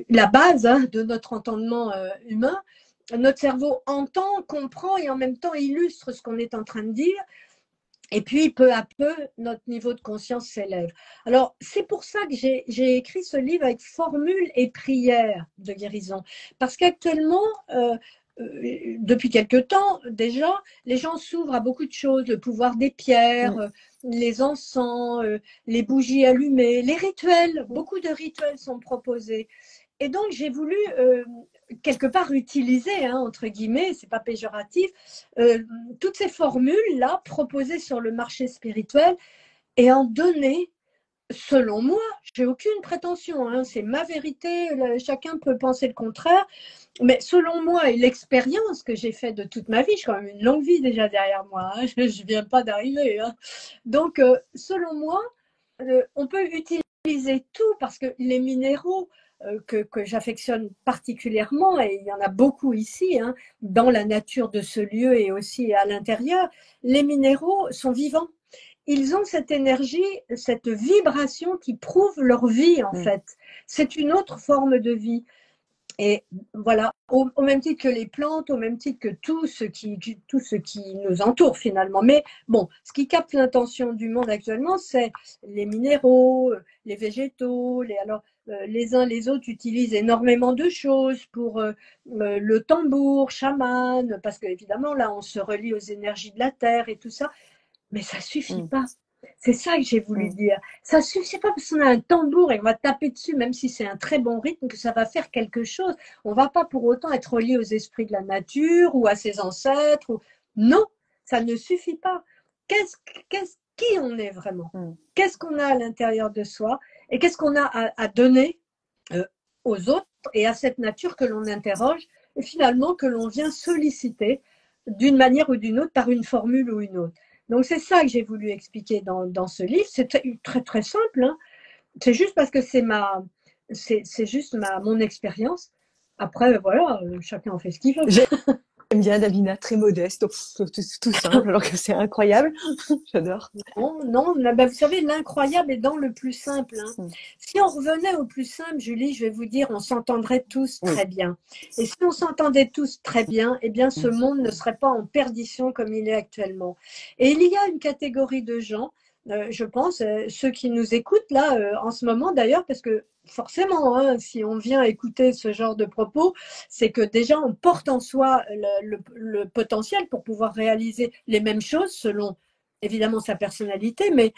S2: la base de notre entendement humain, notre cerveau entend, comprend et en même temps illustre ce qu'on est en train de dire. Et puis, peu à peu, notre niveau de conscience s'élève. Alors, c'est pour ça que j'ai écrit ce livre avec formules et prières de guérison. Parce qu'actuellement, depuis quelque temps déjà, les gens s'ouvrent à beaucoup de choses, le pouvoir des pierres, les encens, les bougies allumées, les rituels. Beaucoup de rituels sont proposés. Et donc, j'ai voulu quelque part utiliser, entre guillemets, c'est pas péjoratif, toutes ces formules-là proposées sur le marché spirituel et en donner, selon moi, j'ai aucune prétention, c'est ma vérité, chacun peut penser le contraire, mais selon moi et l'expérience que j'ai faite de toute ma vie, j'ai quand même une longue vie déjà derrière moi, je ne viens pas d'arriver. Donc, selon moi, on peut utiliser tout parce que les minéraux que j'affectionne particulièrement, et il y en a beaucoup ici, dans la nature de ce lieu et aussi à l'intérieur, les minéraux sont vivants. Ils ont cette énergie, cette vibration qui prouve leur vie en fait. C'est une autre forme de vie. Et voilà, au même titre que les plantes, au même titre que tout ce qui nous entoure finalement. Mais bon, ce qui capte l'attention du monde actuellement, c'est les minéraux, les végétaux. Alors, les uns les autres utilisent énormément de choses pour le tambour, chaman, parce qu'évidemment, là, on se relie aux énergies de la terre et tout ça. Mais ça suffit pas. C'est ça que j'ai voulu dire. Ça suffit pas parce qu'on a un tambour et on va taper dessus, même si c'est un très bon rythme, que ça va faire quelque chose. On va pas pour autant être relié aux esprits de la nature ou à ses ancêtres. Non, ça ne suffit pas. Qui on est vraiment? Qu'est-ce qu'on a à l'intérieur de soi? Et qu'est-ce qu'on a à donner aux autres et à cette nature que l'on interroge et finalement que l'on vient solliciter d'une manière ou d'une autre par une formule ou une autre. Donc, c'est ça que j'ai voulu expliquer dans ce livre. C'est très, très simple. C'est juste parce que c'est juste mon expérience. Après, voilà, chacun en fait ce qu'il veut.
S1: J'aime bien Davina, très modeste, tout simple, alors que c'est incroyable. J'adore.
S2: Non, non, vous savez, l'incroyable est dans le plus simple, hein.
S1: Mm.
S2: Si on revenait au plus simple, Julie, je vais vous dire, on s'entendrait tous
S1: Oui.
S2: très bien. Et si on s'entendait tous très bien, eh bien, ce monde ne serait pas en perdition comme il est actuellement. Et il y a une catégorie de gens, je pense, ceux qui nous écoutent là, en ce moment d'ailleurs, parce que forcément, hein, si on vient écouter ce genre de propos, c'est que déjà on porte en soi le potentiel pour pouvoir réaliser les mêmes choses selon évidemment sa personnalité, mais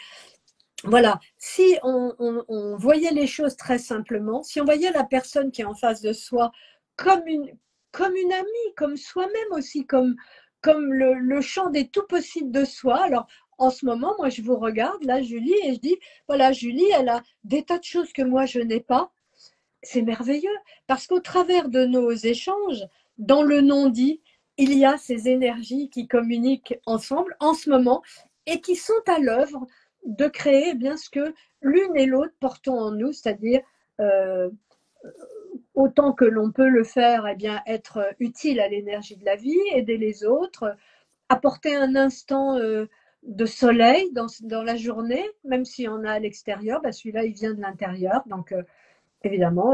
S2: voilà, si on voyait les choses très simplement, si on voyait la personne qui est en face de soi comme comme une amie, comme soi-même aussi, comme le champ des tout possibles de soi. Alors, en ce moment, moi, je vous regarde, là, Julie, et je dis, voilà, Julie, elle a des tas de choses que moi, je n'ai pas. C'est merveilleux, parce qu'au travers de nos échanges, dans le non-dit, il y a ces énergies qui communiquent ensemble en ce moment et qui sont à l'œuvre de créer eh bien ce que l'une et l'autre portons en nous, c'est-à-dire euh, autant que l'on peut le faire, eh bien être utile à l'énergie de la vie, aider les autres, apporter un instant de soleil dans la journée, même si on a à l'extérieur, bah celui-là il vient de l'intérieur, donc évidemment,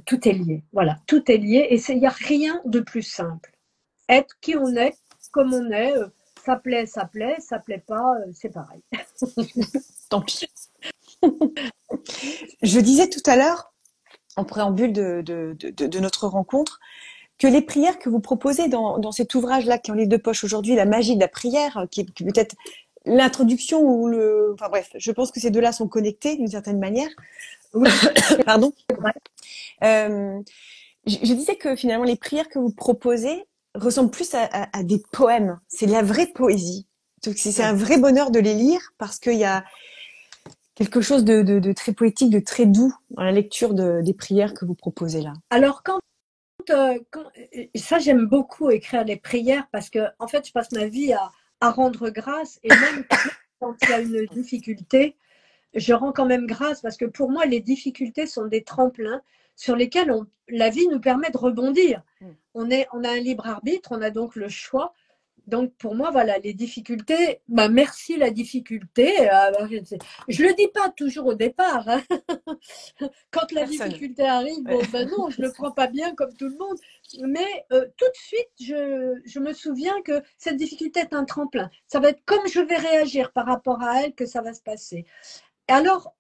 S2: tout est lié. Voilà, tout est lié et il n'y a rien de plus simple. Être qui on est, comme on est, ça plaît, ça plaît, ça plaît pas, c'est pareil.
S1: Tant pis. Je disais tout à l'heure, en préambule de notre rencontre, que les prières que vous proposez dans cet ouvrage-là, qui est en livre de poche aujourd'hui, La magie de la prière, qui peut-être l'introduction ou le... Enfin bref, je pense que ces deux-là sont connectés d'une certaine manière.
S2: Oui,
S1: Pardon.
S2: c'est vrai.
S1: Je disais que finalement, les prières que vous proposez ressemblent plus à des poèmes. C'est de la vraie poésie. Donc c'est un vrai bonheur de les lire parce qu'il y a quelque chose de très poétique, de très doux dans la lecture des prières que vous proposez là.
S2: Alors ça j'aime beaucoup écrire les prières parce que en fait je passe ma vie à rendre grâce et même quand il y a une difficulté, je rends quand même grâce parce que pour moi, les difficultés sont des tremplins sur lesquels la vie nous permet de rebondir. On a un libre arbitre, on a donc le choix. Donc pour moi, voilà, les difficultés, bah merci la difficulté. Je le dis pas toujours au départ, hein. Quand la
S1: Personne.
S2: difficulté arrive, bon, ben non, je le prends pas bien comme tout le monde. Mais tout de suite, je me souviens que cette difficulté est un tremplin. Ça va être comme je vais réagir par rapport à elle que ça va se passer. Et alors,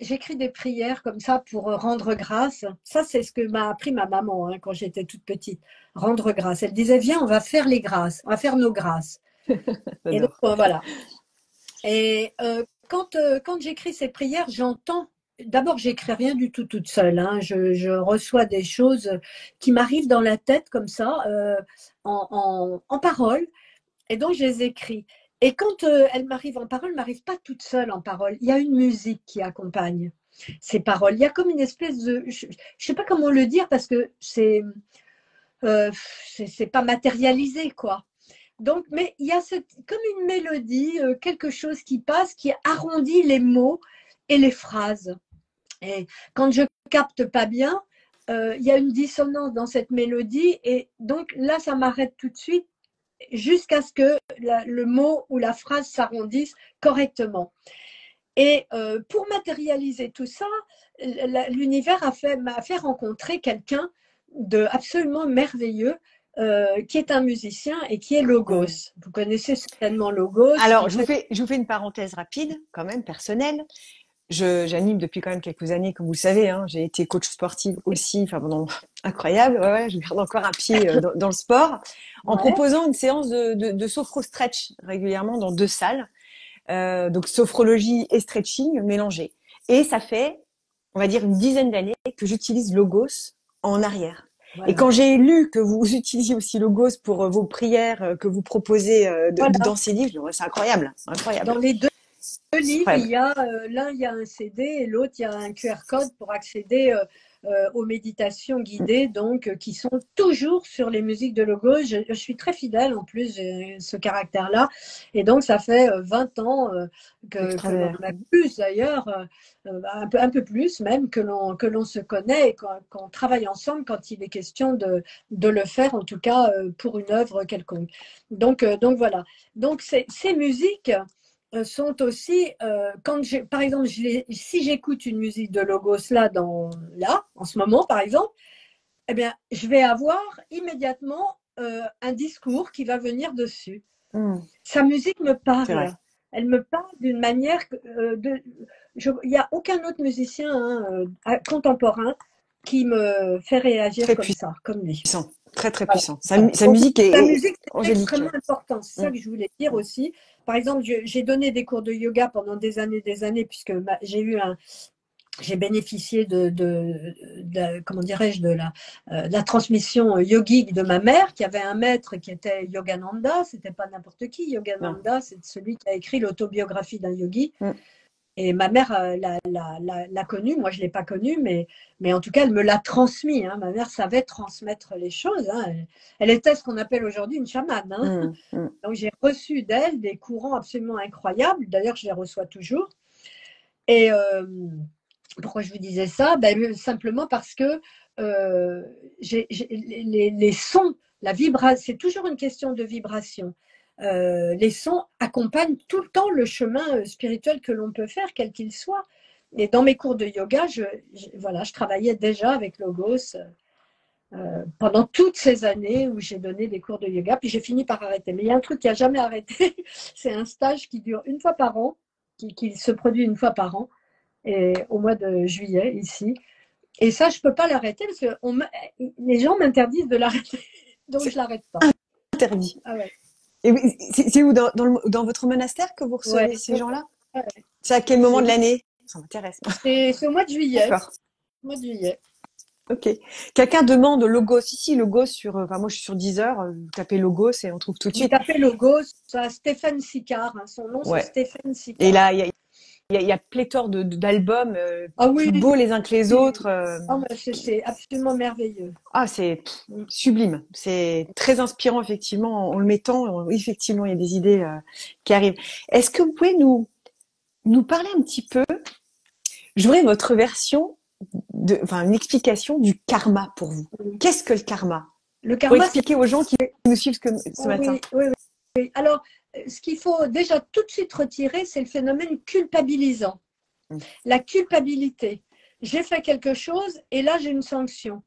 S2: j'écris des prières comme ça pour rendre grâce. Ça, c'est ce que m'a appris ma maman hein, quand j'étais toute petite. Rendre grâce. Elle disait, viens, on va faire les grâces, on va faire nos grâces. Et donc, voilà. Et quand j'écris ces prières, j'entends. D'abord, j'écris rien du tout toute seule. Hein. Je reçois des choses qui m'arrivent dans la tête comme ça, en parole. Et donc, je les écris. Et quand elles m'arrivent en parole, elles ne m'arrivent pas toute seule en parole. Il y a une musique qui accompagne ces paroles. Il y a comme une espèce de... Je ne sais pas comment le dire parce que c'est pas matérialisé, quoi. Donc, mais il y a comme une mélodie, quelque chose qui passe, qui arrondit les mots et les phrases. Et quand je capte pas bien, il y a une dissonance dans cette mélodie et donc là, ça m'arrête tout de suite jusqu'à ce que le mot ou la phrase s'arrondisse correctement. Et pour matérialiser tout ça, l'univers m'a fait rencontrer quelqu'un de absolument merveilleux qui est un musicien et qui est Logos. Vous connaissez certainement Logos.
S1: Alors, je vous fais une parenthèse rapide, quand même, personnelle. J'anime depuis quand même quelques années, comme vous le savez. Hein, j'ai été coach sportive aussi, enfin pendant incroyable. Ouais, je garde encore un pied dans le sport, en proposant une séance de sophro-stretch régulièrement dans 2 salles. Donc sophrologie et stretching mélangés. Et ça fait, on va dire, une dizaine d'années que j'utilise Logos en arrière. Voilà. Et quand j'ai lu que vous utilisiez aussi Logos pour vos prières que vous proposez dans ces livres, c'est incroyable, incroyable.
S2: Dans les deux livres, il y a l'un il y a un CD et l'autre il y a un QR code pour accéder aux méditations guidées, donc qui sont toujours sur les musiques de Logos. Je suis très fidèle en plus, j'ai ce caractère-là. Et donc, ça fait 20 ans que l'on a plus d'ailleurs, un peu plus même, que l'on se connaît et qu'on travaille ensemble quand il est question de le faire, en tout cas pour une œuvre quelconque. Donc voilà. Donc ces musiques sont aussi, par exemple, si j'écoute une musique de Logos là, en ce moment, par exemple, eh bien, je vais avoir immédiatement un discours qui va venir dessus. Sa musique me parle. Elle me parle d'une manière il n'y a aucun autre musicien contemporain qui me fait réagir comme ça, comme lui.
S1: Très très puissant. Sa musique est
S2: extrêmement importante. C'est ça que je voulais dire aussi. Par exemple, j'ai donné des cours de yoga pendant des années, puisque j'ai bénéficié comment dirais-je, de la transmission yogique de ma mère, qui avait un maître qui était Yogananda. C'était pas n'importe qui. Yogananda, c'est celui qui a écrit l'autobiographie d'un yogi. Et ma mère l'a connu, moi je ne l'ai pas connu, mais en tout cas elle me l'a transmis. Hein. Ma mère savait transmettre les choses. Hein. Elle était ce qu'on appelle aujourd'hui une chamane. Hein. Donc j'ai reçu d'elle des courants absolument incroyables. D'ailleurs, je les reçois toujours. Et pourquoi je vous disais ça? Simplement parce que les sons, la vibration, c'est toujours une question de vibration. Les sons accompagnent tout le temps le chemin spirituel que l'on peut faire, quel qu'il soit. Et dans mes cours de yoga, je travaillais déjà avec Logos pendant toutes ces années où j'ai donné des cours de yoga, puis j'ai fini par arrêter. Mais il y a un truc qui n'a jamais arrêté, c'est un stage qui dure une fois par an, qui se produit une fois par an, et au mois de juillet, ici. Et ça, je ne peux pas l'arrêter parce que les gens m'interdisent de l'arrêter, donc je ne l'arrête pas.
S1: Interdit.
S2: Ah ouais.
S1: C'est où dans votre monastère que vous recevez ces gens-là? C'est à quel moment de l'année? Ça m'intéresse.
S2: C'est au mois de juillet.
S1: D'accord.
S2: Au mois de juillet.
S1: Ok. Quelqu'un demande Logos. Ici, Logos moi je suis sur Deezer. Vous tapez Logos et on trouve tout de suite.
S2: Vous tapez Logos, ça Stéphane Sicard. Hein, son nom, c'est Stéphane Sicard.
S1: Et là, il y a pléthore d'albums plus beaux les uns que les autres.
S2: C'est absolument merveilleux.
S1: Ah, c'est sublime. C'est très inspirant, effectivement, en le mettant. Effectivement, il y a des idées qui arrivent. Est-ce que vous pouvez nous parler un petit peu? Je voudrais votre version, une explication du karma pour vous. Qu'est-ce que le karma?
S2: Le karma,
S1: pour expliquer aux gens qui nous suivent ce matin.
S2: Oui. Alors, ce qu'il faut déjà tout de suite retirer, c'est le phénomène culpabilisant. La culpabilité. J'ai fait quelque chose et là, j'ai une sanction.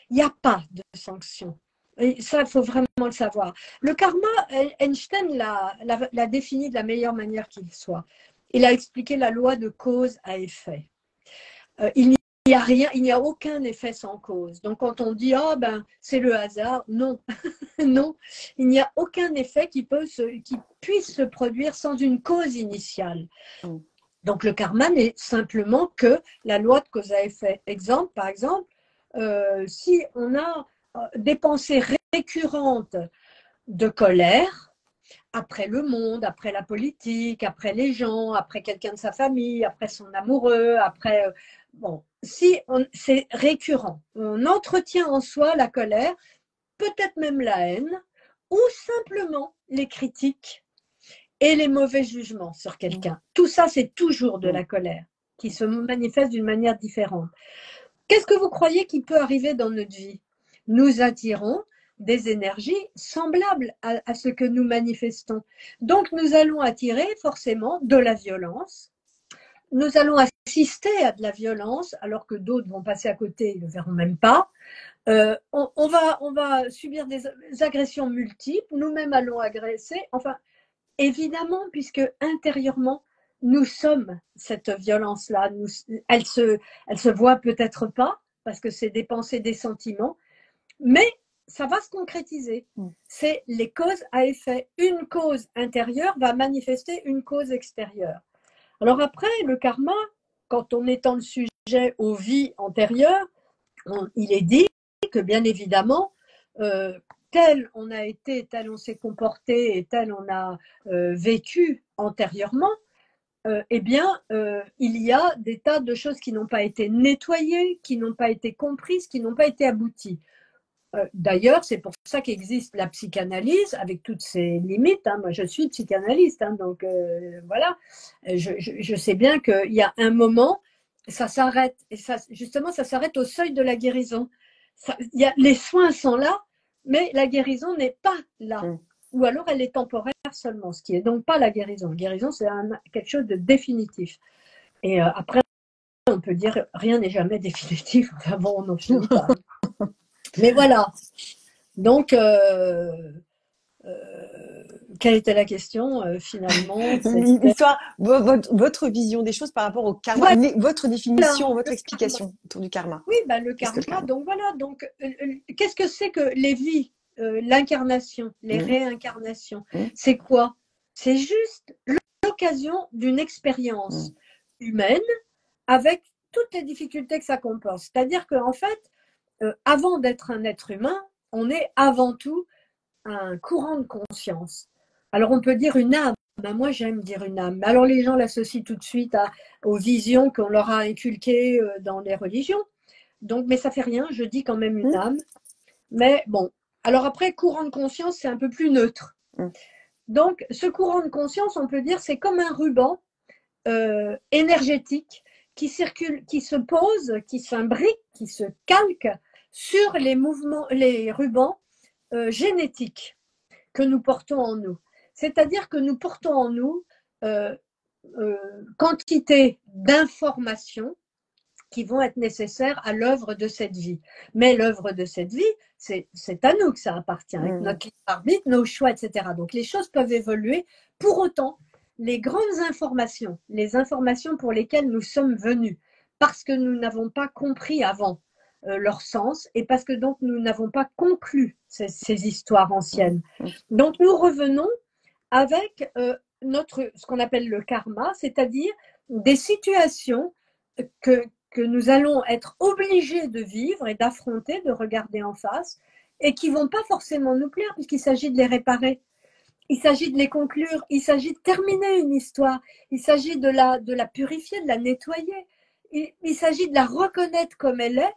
S2: Il n'y a pas de sanction. Et ça, il faut vraiment le savoir. Le karma, Einstein l'a défini de la meilleure manière qu'il soit. Il a expliqué la loi de cause à effet. Il n'y a rien, il n'y a aucun effet sans cause. Donc, quand on dit c'est le hasard, non, non, il n'y a aucun effet qui puisse se produire sans une cause initiale. Donc, le karma n'est simplement que la loi de cause à effet. Par exemple, si on a des pensées récurrentes de colère après le monde, après la politique, après les gens, après quelqu'un de sa famille, après son amoureux, après si c'est récurrent, on entretient en soi la colère, peut-être même la haine, ou simplement les critiques et les mauvais jugements sur quelqu'un. Tout ça, c'est toujours de la colère qui se manifeste d'une manière différente. Qu'est-ce que vous croyez qui peut arriver dans notre vie? Nous attirons des énergies semblables à ce que nous manifestons. Donc, nous allons attirer forcément de la violence. Nous allons assister à de la violence, alors que d'autres vont passer à côté et ne le verront même pas. On va subir des agressions multiples. Nous-mêmes allons agresser. Enfin, évidemment, puisque intérieurement, nous sommes cette violence-là. Elle se voit peut-être pas, parce que c'est des pensées, des sentiments, mais ça va se concrétiser. C'est les causes à effet. Une cause intérieure va manifester une cause extérieure. Alors après, le karma, quand on étend le sujet aux vies antérieures, il est dit que bien évidemment, tel on a été, tel on s'est comporté et tel on a vécu antérieurement, eh bien, il y a des tas de choses qui n'ont pas été nettoyées, qui n'ont pas été comprises, qui n'ont pas été abouties. D'ailleurs, c'est pour ça qu'existe la psychanalyse, avec toutes ses limites. Hein. Moi, je suis psychanalyste, hein, donc voilà. Je sais bien qu'il y a un moment, ça s'arrête. Et ça, justement, ça s'arrête au seuil de la guérison. Les soins sont là, mais la guérison n'est pas là. Ou alors, elle est temporaire seulement, ce qui n'est donc pas la guérison. La guérison, c'est quelque chose de définitif. Et après, on peut dire rien n'est jamais définitif. Enfin bon, on n'en finit pas. Mais voilà. Donc, quelle était la question finalement?
S1: L'histoire, votre vision des choses par rapport au karma, voilà. Votre définition, votre explication autour du karma.
S2: Oui, ben, le karma. Donc voilà. Donc, qu'est-ce que c'est que les vies, l'incarnation, les réincarnations? C'est quoi? C'est juste l'occasion d'une expérience humaine avec toutes les difficultés que ça comporte. C'est-à-dire qu'en fait, avant d'être un être humain, on est avant tout un courant de conscience. Alors on peut dire une âme, ben moi j'aime dire une âme. Alors les gens l'associent tout de suite aux visions qu'on leur a inculquées dans les religions. Donc, mais ça fait rien, je dis quand même une âme. Mais bon, alors après, courant de conscience, c'est un peu plus neutre. Donc ce courant de conscience, on peut dire, c'est comme un ruban énergétique qui circule, qui se pose, qui s'imbrique, qui se calque sur les mouvements, les rubans génétiques que nous portons en nous. C'est-à-dire que nous portons en nous quantité d'informations qui vont être nécessaires à l'œuvre de cette vie. Mais l'œuvre de cette vie, c'est à nous que ça appartient, avec notre libre arbitre, nos choix, etc. Donc les choses peuvent évoluer. Pour autant, les grandes informations, les informations pour lesquelles nous sommes venus, parce que nous n'avons pas compris avant leur sens et parce que donc nous n'avons pas conclu ces histoires anciennes. Donc nous revenons avec ce qu'on appelle le karma, c'est-à-dire des situations que nous allons être obligés de vivre et d'affronter, de regarder en face, et qui ne vont pas forcément nous plaire, puisqu'il s'agit de les réparer. Il s'agit de les conclure, il s'agit de terminer une histoire, il s'agit de la purifier, de la nettoyer, il s'agit de la reconnaître comme elle est,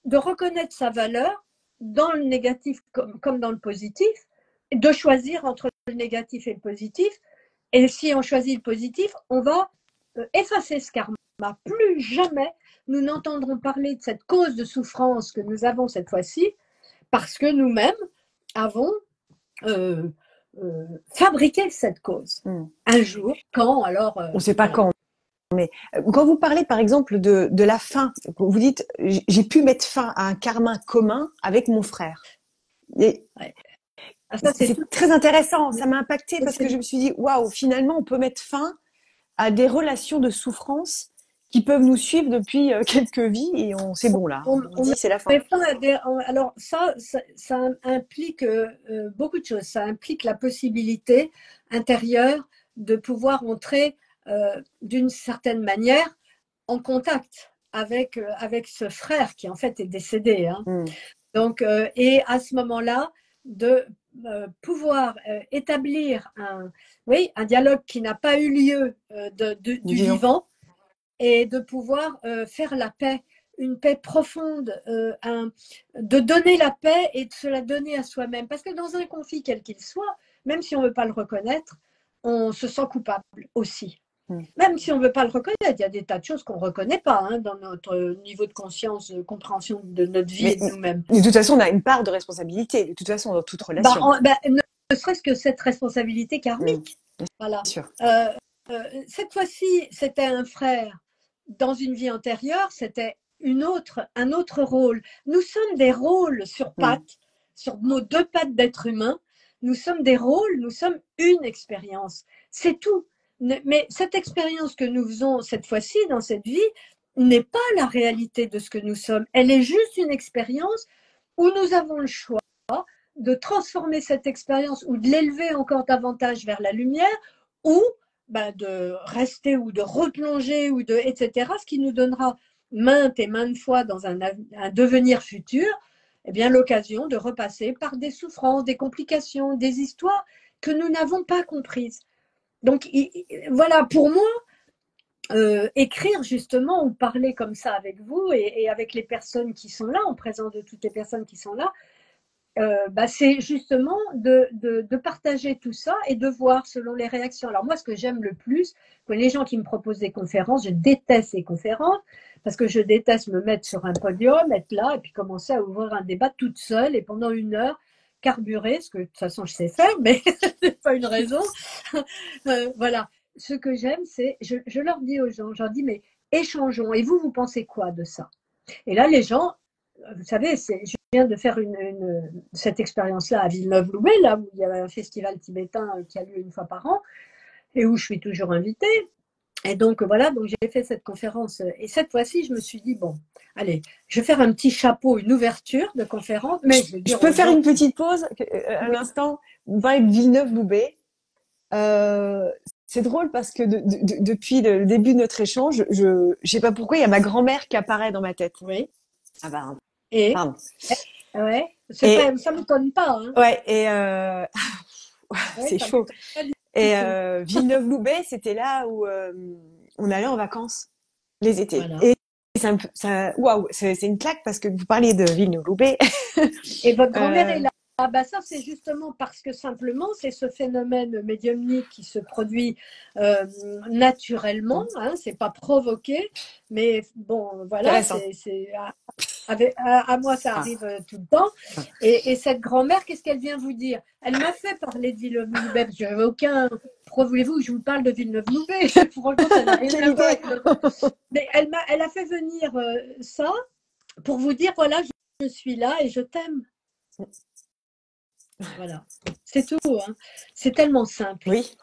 S2: de reconnaître sa valeur dans le négatif comme dans le positif, et de choisir entre le négatif et le positif. Et si on choisit le positif, on va effacer ce karma. Plus jamais nous n'entendrons parler de cette cause de souffrance que nous avons cette fois-ci, parce que nous-mêmes avons fabriqué cette cause. Un jour, quand alors
S1: on ne sait pas quand. Mais quand vous parlez par exemple de la fin, vous dites j'ai pu mettre fin à un karma commun avec mon frère. C'est très intéressant, ça m'a impacté parce que je me suis dit waouh, finalement on peut mettre fin à des relations de souffrance qui peuvent nous suivre depuis quelques vies et c'est bon là, on dit c'est la fin.
S2: Alors ça implique beaucoup de choses. Ça implique la possibilité intérieure de pouvoir entrer d'une certaine manière en contact avec ce frère qui en fait est décédé. Hein. Donc, et à ce moment-là, de pouvoir établir un dialogue qui n'a pas eu lieu du vivant et de pouvoir faire la paix, une paix profonde, de donner la paix et de se la donner à soi-même. Parce que dans un conflit, quel qu'il soit, même si on ne veut pas le reconnaître, on se sent coupable aussi. Même si on ne veut pas le reconnaître, il y a des tas de choses qu'on ne reconnaît pas hein, dans notre niveau de conscience, de compréhension de notre vie et de nous-mêmes.
S1: De toute façon, on a une part de responsabilité, de toute façon, dans toute relation.
S2: Ne serait-ce que cette responsabilité karmique. Voilà.
S1: Bien sûr.
S2: Cette fois-ci, c'était un frère. Dans une vie antérieure, c'était un autre rôle. Nous sommes des rôles sur pattes, sur nos deux pattes d'être humain. Nous sommes des rôles, nous sommes une expérience. C'est tout. Mais cette expérience que nous faisons cette fois-ci dans cette vie n'est pas la réalité de ce que nous sommes. Elle est juste une expérience où nous avons le choix de transformer cette expérience ou de l'élever encore davantage vers la lumière ou de rester ou de replonger ou etc. Ce qui nous donnera maintes et maintes fois dans un devenir futur l'occasion de repasser par des souffrances, des complications, des histoires que nous n'avons pas comprises. Donc voilà, pour moi, écrire justement ou parler comme ça avec vous et avec les personnes qui sont là, en présence de toutes les personnes qui sont là, c'est justement de partager tout ça et de voir selon les réactions. Alors moi, ce que j'aime le plus, que les gens qui me proposent des conférences, je déteste ces conférences parce que je déteste me mettre sur un podium, être là et puis commencer à ouvrir un débat toute seule et pendant 1 heure carburer, ce que de toute façon je sais faire, mais c'est pas une raison. Voilà. Ce que j'aime, c'est, je leur dis aux gens, je leur dis, mais échangeons. Et vous pensez quoi de ça? Et là, les gens, vous savez, je viens de faire cette expérience-là à Villeneuve-Loubet, là où il y a un festival tibétain qui a lieu 1 fois par an et où je suis toujours invitée. Et donc voilà, donc j'ai fait cette conférence. Et cette fois-ci, je me suis dit, bon, allez, je vais faire un petit chapeau, une ouverture de conférence. Mais
S1: je peux faire une petite pause un instant. Vous parlez de Villeneuve-Loubet. C'est drôle parce que depuis le début de notre échange, je sais pas pourquoi, il y a ma grand-mère qui apparaît dans ma tête.
S2: Oui.
S1: Ah bah,
S2: Et
S1: pardon.
S2: ouais, ça m'étonne pas. Hein.
S1: Ouais, et
S2: Ouais,
S1: c'est chaud. Et Villeneuve-Loubet, c'était là où on allait en vacances les étés.
S2: Voilà.
S1: Et waouh, c'est une claque parce que vous parliez de Villeneuve-Loubet.
S2: Et votre grand-mère est là. Ah bah ça, c'est justement parce que simplement, c'est ce phénomène médiumnique qui se produit naturellement, hein, c'est pas provoqué, mais bon, voilà, à moi, ça arrive tout le temps. Et cette grand-mère, qu'est-ce qu'elle vient vous dire? Elle m'a fait parler de Villeneuve-Loubet, parce que j'avais aucun... Pourquoi voulez-vous que je vous parle de Villeneuve-Loubet? Franchement, ça n'a rien à voir avec le... Mais elle a fait venir ça pour vous dire, voilà, je suis là et je t'aime. Voilà, c'est tout. Hein. C'est tellement simple.
S1: Oui.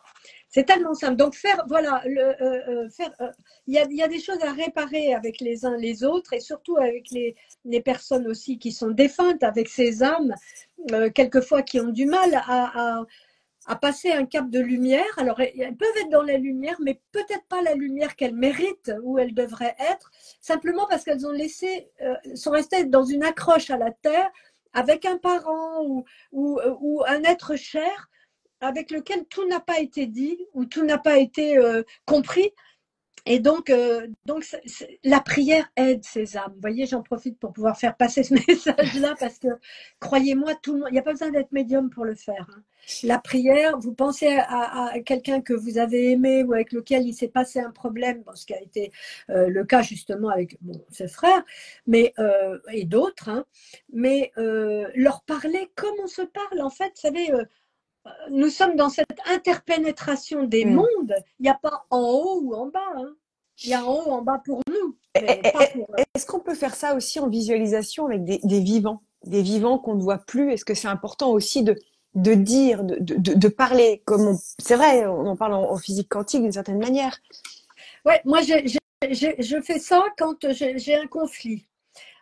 S2: C'est tellement simple. Donc voilà, il y a des choses à réparer avec les uns les autres et surtout avec les personnes aussi qui sont défuntes, avec ces âmes, quelquefois qui ont du mal à passer un cap de lumière. Alors elles peuvent être dans la lumière, mais peut-être pas la lumière qu'elles méritent où elles devraient être, simplement parce qu'elles ont sont restées dans une accroche à la terre avec un parent ou un être cher avec lequel tout n'a pas été dit ou tout n'a pas été compris. Et donc la prière aide ces âmes. Vous voyez, j'en profite pour pouvoir faire passer ce message-là parce que, croyez-moi, tout le monde, il n'y a pas besoin d'être médium pour le faire. Hein. La prière, vous pensez à quelqu'un que vous avez aimé ou avec lequel il s'est passé un problème, bon, ce qui a été le cas justement avec ses frères, mais, et d'autres, hein, mais leur parler comme on se parle. En fait, vous savez, nous sommes dans cette interpénétration des mondes. Il n'y a pas en haut ou en bas. Hein. Il y a en haut, en bas pour nous.
S1: Est-ce qu'on peut faire ça aussi en visualisation avec des vivants qu'on ne voit plus? Est-ce que c'est important aussi de dire, de parler comme c'est vrai, on en parle en physique quantique d'une certaine manière.
S2: Ouais, moi je fais ça quand j'ai un conflit.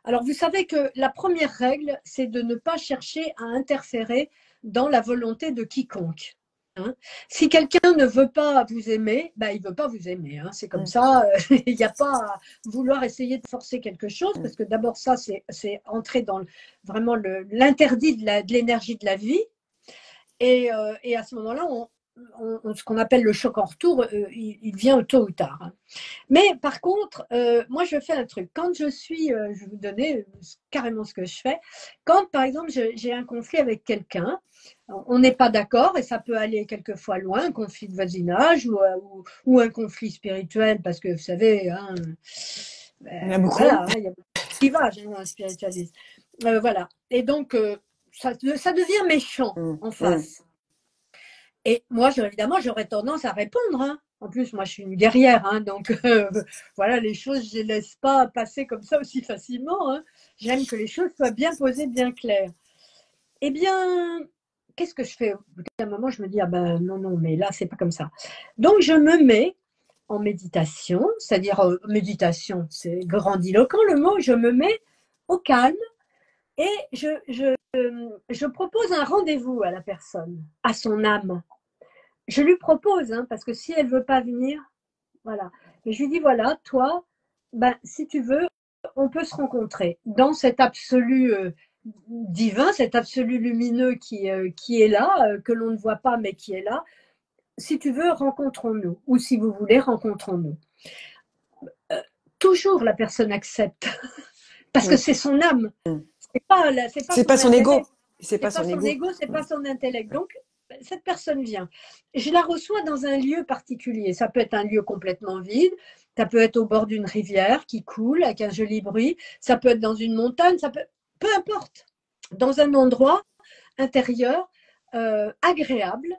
S2: Alors vous savez que la première règle, c'est de ne pas chercher à interférer dans la volonté de quiconque. Hein. Si quelqu'un ne veut pas vous aimer, il ne veut pas vous aimer. Hein. C'est comme ça. Il n'y a pas à vouloir essayer de forcer quelque chose, parce que d'abord, ça, c'est entrer dans vraiment l'interdit de l'énergie de la vie. Et à ce moment-là, ce qu'on appelle le choc en retour, il vient tôt ou tard. Hein. Mais par contre, moi, je fais un truc. Quand je vais vous donner carrément ce que je fais. Quand, par exemple, j'ai un conflit avec quelqu'un, on n'est pas d'accord et ça peut aller quelquefois loin, un conflit de voisinage ou un conflit spirituel, parce que vous savez, hein,
S1: il y a beaucoup.
S2: Voilà, il y a beaucoup de clivage, hein, un spiritualiste. Voilà. Et donc, ça devient méchant en face. Et moi, évidemment, j'aurais tendance à répondre. Hein. En plus, moi, je suis une guerrière, hein, donc voilà, les choses, je ne les laisse pas passer comme ça aussi facilement. Hein. J'aime que les choses soient bien posées, bien claires. Eh bien, qu'est-ce que je fais? À un moment, je me dis, ah ben non, mais là, c'est pas comme ça. Donc, je me mets en méditation, c'est-à-dire méditation, c'est grandiloquent le mot, je me mets au calme et je propose un rendez-vous à la personne, à son âme. Je lui propose, hein, parce que si elle veut pas venir, voilà. Et je lui dis, voilà, toi, si tu veux, on peut se rencontrer dans cet absolu divin, cet absolu lumineux qui est là, que l'on ne voit pas, mais qui est là. Si tu veux, rencontrons-nous. Ou si vous voulez, rencontrons-nous. toujours la personne accepte. Parce que c'est son âme.
S1: C'est pas son ego.
S2: C'est pas son ego, c'est pas son intellect. Donc, cette personne vient. Je la reçois dans un lieu particulier. Ça peut être un lieu complètement vide. Ça peut être au bord d'une rivière qui coule avec un joli bruit. Ça peut être dans une montagne. Peu importe. Dans un endroit intérieur agréable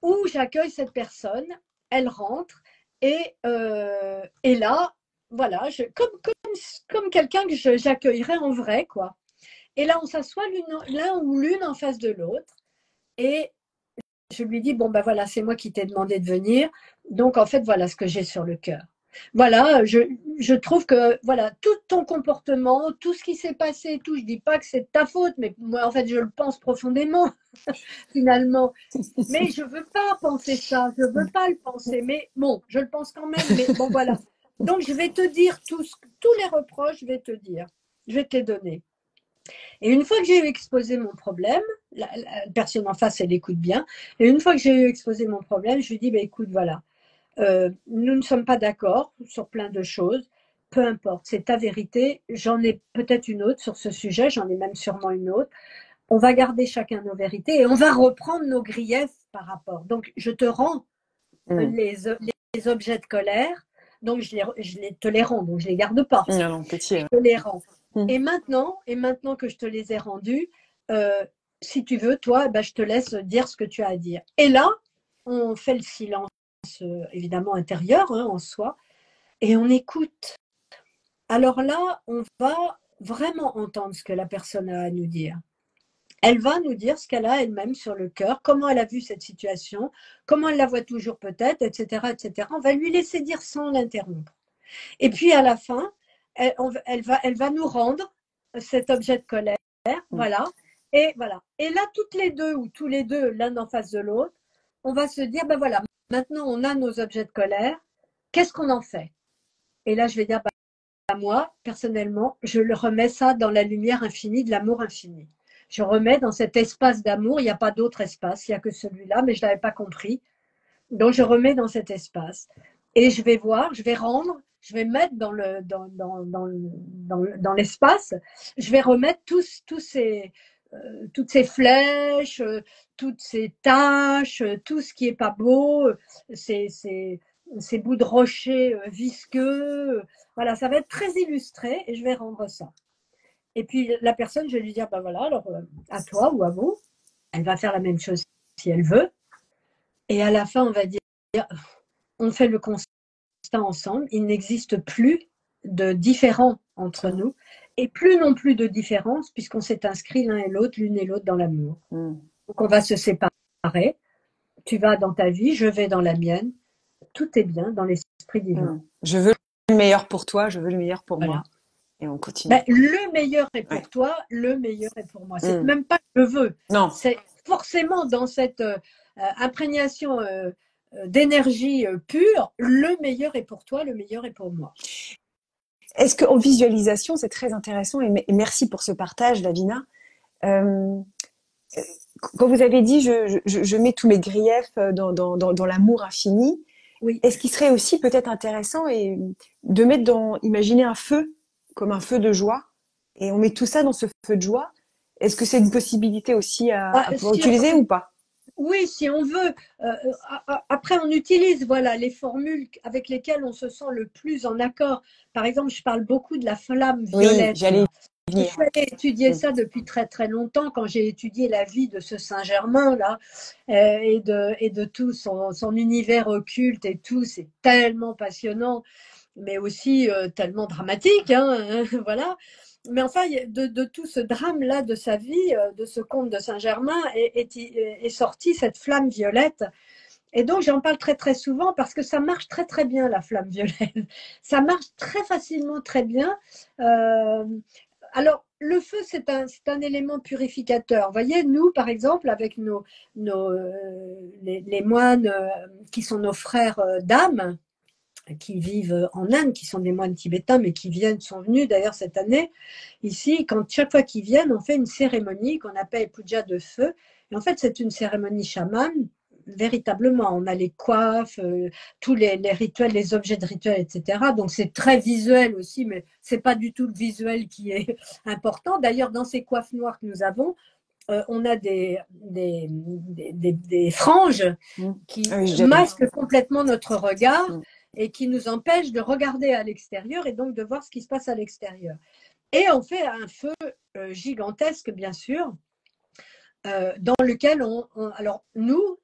S2: où j'accueille cette personne. Elle rentre et là, voilà, comme quelqu'un que j'accueillerais en vrai, quoi. Et là, on s'assoit l'un ou l'une en face de l'autre. Et je lui dis, bon, ben voilà, c'est moi qui t'ai demandé de venir. Donc, en fait, voilà ce que j'ai sur le cœur. Voilà, je trouve que, voilà, tout ton comportement, tout ce qui s'est passé, tout, je dis pas que c'est de ta faute, mais moi, en fait, je le pense profondément, finalement. Mais je veux pas penser ça, je veux pas le penser. Mais bon, je le pense quand même, mais bon, voilà. Donc, je vais te dire tous les reproches, je vais te les donner. Et une fois que j'ai exposé mon problème, la personne en face, elle écoute bien. Et une fois que j'ai exposé mon problème, je lui dis, bah, écoute, voilà, nous ne sommes pas d'accord sur plein de choses. Peu importe, c'est ta vérité. J'en ai peut-être une autre sur ce sujet, j'en ai même sûrement une autre. On va garder chacun nos vérités et on va reprendre nos griefs par rapport. Donc, je te rends les objets de colère. Donc, te les rends, donc je ne les garde pas.
S1: Non, petit,
S2: je te les rends. Et maintenant que je te les ai rendus, si tu veux, toi, je te laisse dire ce que tu as à dire. Et là, on fait le silence, évidemment intérieur, en soi, et on écoute. Alors là, on va vraiment entendre ce que la personne a à nous dire. Elle va nous dire ce qu'elle a elle-même sur le cœur, comment elle a vu cette situation, comment elle la voit toujours peut-être, etc., etc. On va lui laisser dire sans l'interrompre. Et puis à la fin, elle va nous rendre cet objet de colère, voilà. Et voilà. Et là, toutes les deux ou tous les deux, l'un en face de l'autre, on va se dire, ben voilà, maintenant on a nos objets de colère, qu'est-ce qu'on en fait? Et là, je vais dire, moi, personnellement, je le remets ça dans la lumière infinie de l'amour infini. Je remets dans cet espace d'amour, il n'y a pas d'autre espace, il n'y a que celui-là, mais je ne l'avais pas compris. Donc, je remets dans cet espace. Et je vais voir, je vais rendre, je vais mettre dans l'espace, je vais remettre toutes ces flèches, toutes ces taches, tout ce qui n'est pas beau, ces bouts de rocher visqueux. Voilà, ça va être très illustré et je vais rendre ça. Et puis la personne, je vais lui dire, voilà, alors à toi ou à vous, elle va faire la même chose si elle veut. Et à la fin, on va dire, on fait le constat ensemble, il n'existe plus de différent entre nous et plus non plus de différence puisqu'on s'est inscrit l'un et l'autre, l'une et l'autre dans l'amour. Donc on va se séparer. Tu vas dans ta vie, je vais dans la mienne. Tout est bien dans l'esprit divin.
S1: Je veux le meilleur pour toi, je veux le meilleur pour moi. Et on continue.
S2: Le meilleur est pour toi, le meilleur est pour moi. C'est même pas que je veux.
S1: Non.
S2: C'est forcément dans cette imprégnation d'énergie pure, le meilleur est pour toi, le meilleur est pour moi.
S1: Est-ce qu'en visualisation, c'est très intéressant et merci pour ce partage, Lavina. Quand vous avez dit je mets tous mes griefs dans l'amour infini,
S2: oui.
S1: Est-ce qu'il serait aussi peut-être intéressant de mettre imaginer un feu, comme un feu de joie, et on met tout ça dans ce feu de joie. Est-ce que c'est une possibilité aussi à pouvoir utiliser ou pas?
S2: Oui, si on veut. Après, on utilise les formules avec lesquelles on se sent le plus en accord. Par exemple, je parle beaucoup de la flamme violette.
S1: Oui, j'allais venir.
S2: Je suis allée étudier ça depuis très très longtemps quand j'ai étudié la vie de ce Saint-Germain là et de tout son univers occulte et tout. C'est tellement passionnant, mais aussi tellement dramatique, voilà. Mais enfin, de tout ce drame-là de sa vie, de ce conte de Saint-Germain, est sortie cette flamme violette. Et donc, j'en parle très, très souvent parce que ça marche très, très bien, la flamme violette. Ça marche très facilement, très bien. Alors, le feu, c'est un élément purificateur. Vous voyez, nous, par exemple, avec les moines qui sont nos frères d'âme, qui vivent en Inde, qui sont des moines tibétains, mais qui sont venus d'ailleurs cette année ici. Chaque fois qu'ils viennent, on fait une cérémonie qu'on appelle puja de feu. Et en fait, c'est une cérémonie chamane, véritablement. On a les coiffes, tous les rituels, les objets de rituel, etc. Donc c'est très visuel aussi, mais c'est pas du tout le visuel qui est important. D'ailleurs, dans ces coiffes noires que nous avons, on a des franges qui masquent complètement notre regard et qui nous empêchent de regarder à l'extérieur et donc de voir ce qui se passe à l'extérieur. Et on fait un feu gigantesque, bien sûr, dans lequel alors nous,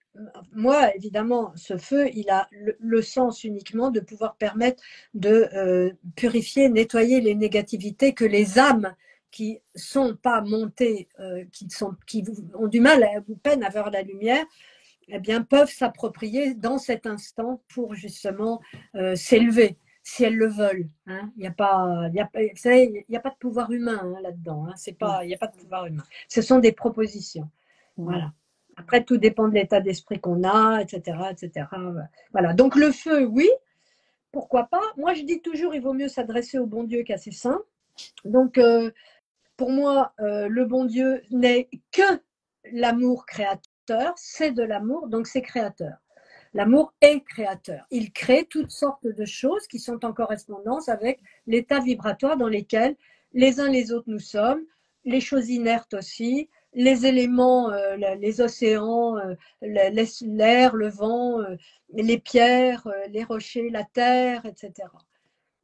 S2: moi évidemment, ce feu, il a le sens uniquement de pouvoir permettre de purifier, nettoyer les négativités que les âmes qui sont pas montées, qui ont du mal, peine à voir la lumière, eh bien peuvent s'approprier dans cet instant pour justement s'élever. Si elles le veulent, hein. Il n'y a pas, vous savez, il y a pas de pouvoir humain là-dedans. Hein. C'est pas, il n'y a pas de pouvoir humain. Ce sont des propositions. Voilà. Après, tout dépend de l'état d'esprit qu'on a, etc., etc. Voilà. Donc le feu, oui. Pourquoi pas? Moi, je dis toujours, il vaut mieux s'adresser au bon Dieu qu'à ses saints. Donc, pour moi, le bon Dieu n'est que l'amour créateur. C'est de l'amour, donc c'est créateur. L'amour est créateur. Il crée toutes sortes de choses qui sont en correspondance avec l'état vibratoire dans lesquels les uns les autres nous sommes, les choses inertes aussi, les éléments, les océans, l'air, le vent, les pierres, les rochers, la terre, etc.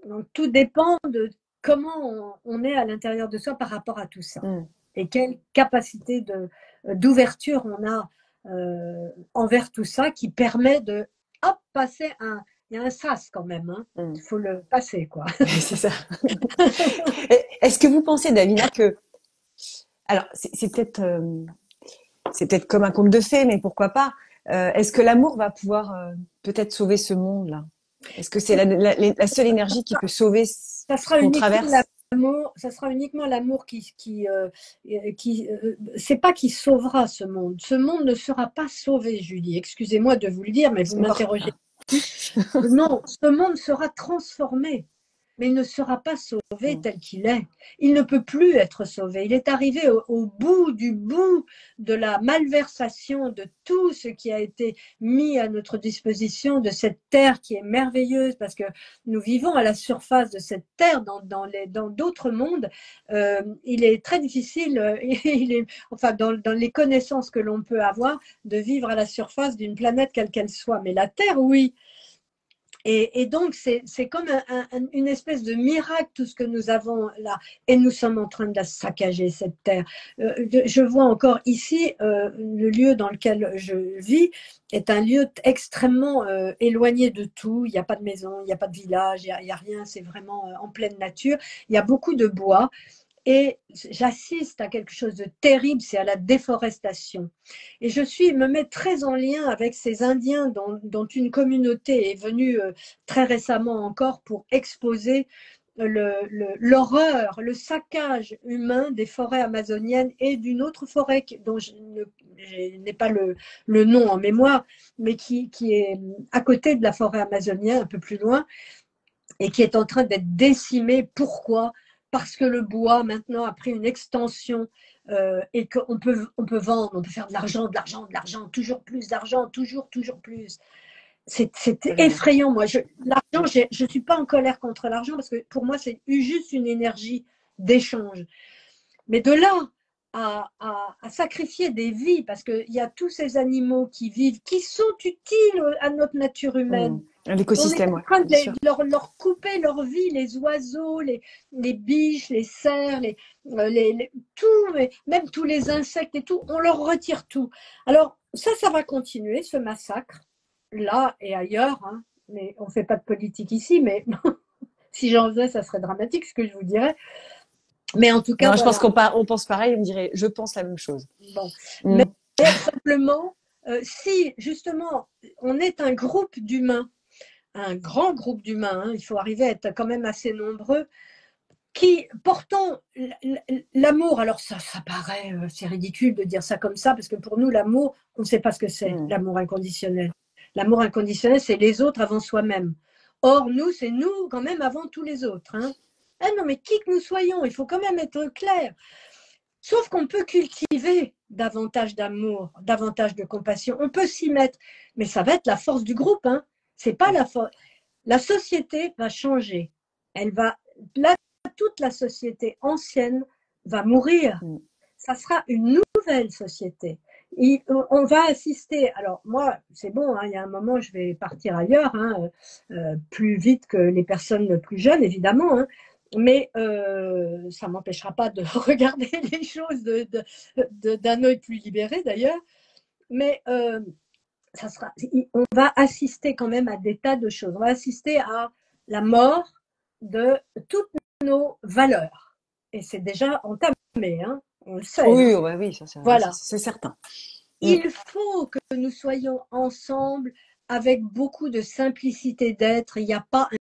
S2: Donc tout dépend de comment on est à l'intérieur de soi par rapport à tout ça. Et quelle capacité d'ouverture on a envers tout ça qui permet de passer il y a un sas quand même, hein. Il faut le passer, quoi.
S1: C'est ça. Est-ce que vous pensez, Davina, que alors c'est peut-être comme un conte de fées, mais pourquoi pas, est-ce que l'amour va pouvoir peut-être sauver ce monde-là? Est-ce que c'est la seule énergie qui peut sauver ce qu'on traverse?
S2: Ça sera uniquement l'amour c'est pas qui sauvera ce monde. Ce monde ne sera pas sauvé, Julie. Excusez-moi de vous le dire, mais vous m'interrogez. Non, ce monde sera transformé, mais il ne sera pas sauvé tel qu'il est. Il ne peut plus être sauvé. Il est arrivé au bout du bout de la malversation de tout ce qui a été mis à notre disposition, de cette terre qui est merveilleuse, parce que nous vivons à la surface de cette terre, dans d'autres mondes. Il est très difficile, enfin dans les connaissances que l'on peut avoir, de vivre à la surface d'une planète quelle qu'elle soit. Mais la Terre, oui. Et donc, c'est comme une espèce de miracle, tout ce que nous avons là. Et nous sommes en train de la saccager, cette terre. Je vois encore ici, le lieu dans lequel je vis est un lieu extrêmement éloigné de tout. Il n'y a pas de maison, il n'y a pas de village, il n'y a rien. C'est vraiment en pleine nature. Il y a beaucoup de bois. Et j'assiste à quelque chose de terrible, c'est à la déforestation. Et me mets très en lien avec ces Indiens dont une communauté est venue très récemment encore pour exposer l'horreur, le saccage humain des forêts amazoniennes et d'une autre forêt dont je n'ai pas le nom en mémoire, mais qui est à côté de la forêt amazonienne, un peu plus loin, et qui est en train d'être décimée. Pourquoi ? Parce que le bois maintenant a pris une extension et qu'on peut vendre, on peut faire de l'argent, toujours plus d'argent, toujours plus. C'est effrayant, moi. L'argent, je ne suis pas en colère contre l'argent parce que pour moi, c'est juste une énergie d'échange. Mais de là à sacrifier des vies, parce qu'il y a tous ces animaux qui vivent, qui sont utiles à notre nature humaine.
S1: L'écosystème,
S2: on est en train de leur couper leur vie, les oiseaux, les biches, les cerfs, tout, même tous les insectes et tout, on leur retire tout. Alors ça va continuer, ce massacre, là et ailleurs, hein, mais on ne fait pas de politique ici, mais si j'en faisais, ça serait dramatique, ce que je vous dirais. Mais en tout cas,
S1: non, je pense qu'on pense pareil, on dirait, je pense la même chose.
S2: Bon. Mais simplement, si justement on est un groupe d'humains, un grand groupe d'humains, hein, il faut arriver à être quand même assez nombreux, qui portant l'amour. Alors ça paraît, c'est ridicule de dire ça comme ça, parce que pour nous, l'amour, on ne sait pas ce que c'est, l'amour inconditionnel. L'amour inconditionnel, c'est les autres avant soi-même. Or, nous, c'est nous quand même avant tous les autres. Hein. Ah non, mais qui que nous soyons, il faut quand même être clair. Sauf qu'on peut cultiver davantage d'amour, davantage de compassion. On peut s'y mettre, mais ça va être la force du groupe. Hein. C'est pas la force. La société va changer. Elle va, là, toute la société ancienne va mourir. Ça sera une nouvelle société. On va assister. Alors moi, c'est bon. Hein, il y a un moment, je vais partir ailleurs, hein, plus vite que les personnes plus jeunes, évidemment. Hein, mais ça m'empêchera pas de regarder les choses d'un œil plus libéré, d'ailleurs. Mais on va assister quand même à des tas de choses. On va assister à la mort de toutes nos valeurs. Et c'est déjà entamé, hein, on le sait.
S1: Oui,
S2: hein.
S1: ouais, oui, ça,
S2: Voilà.
S1: c'est certain.
S2: Il faut que nous soyons ensemble avec beaucoup de simplicité d'être. Il n'y a pas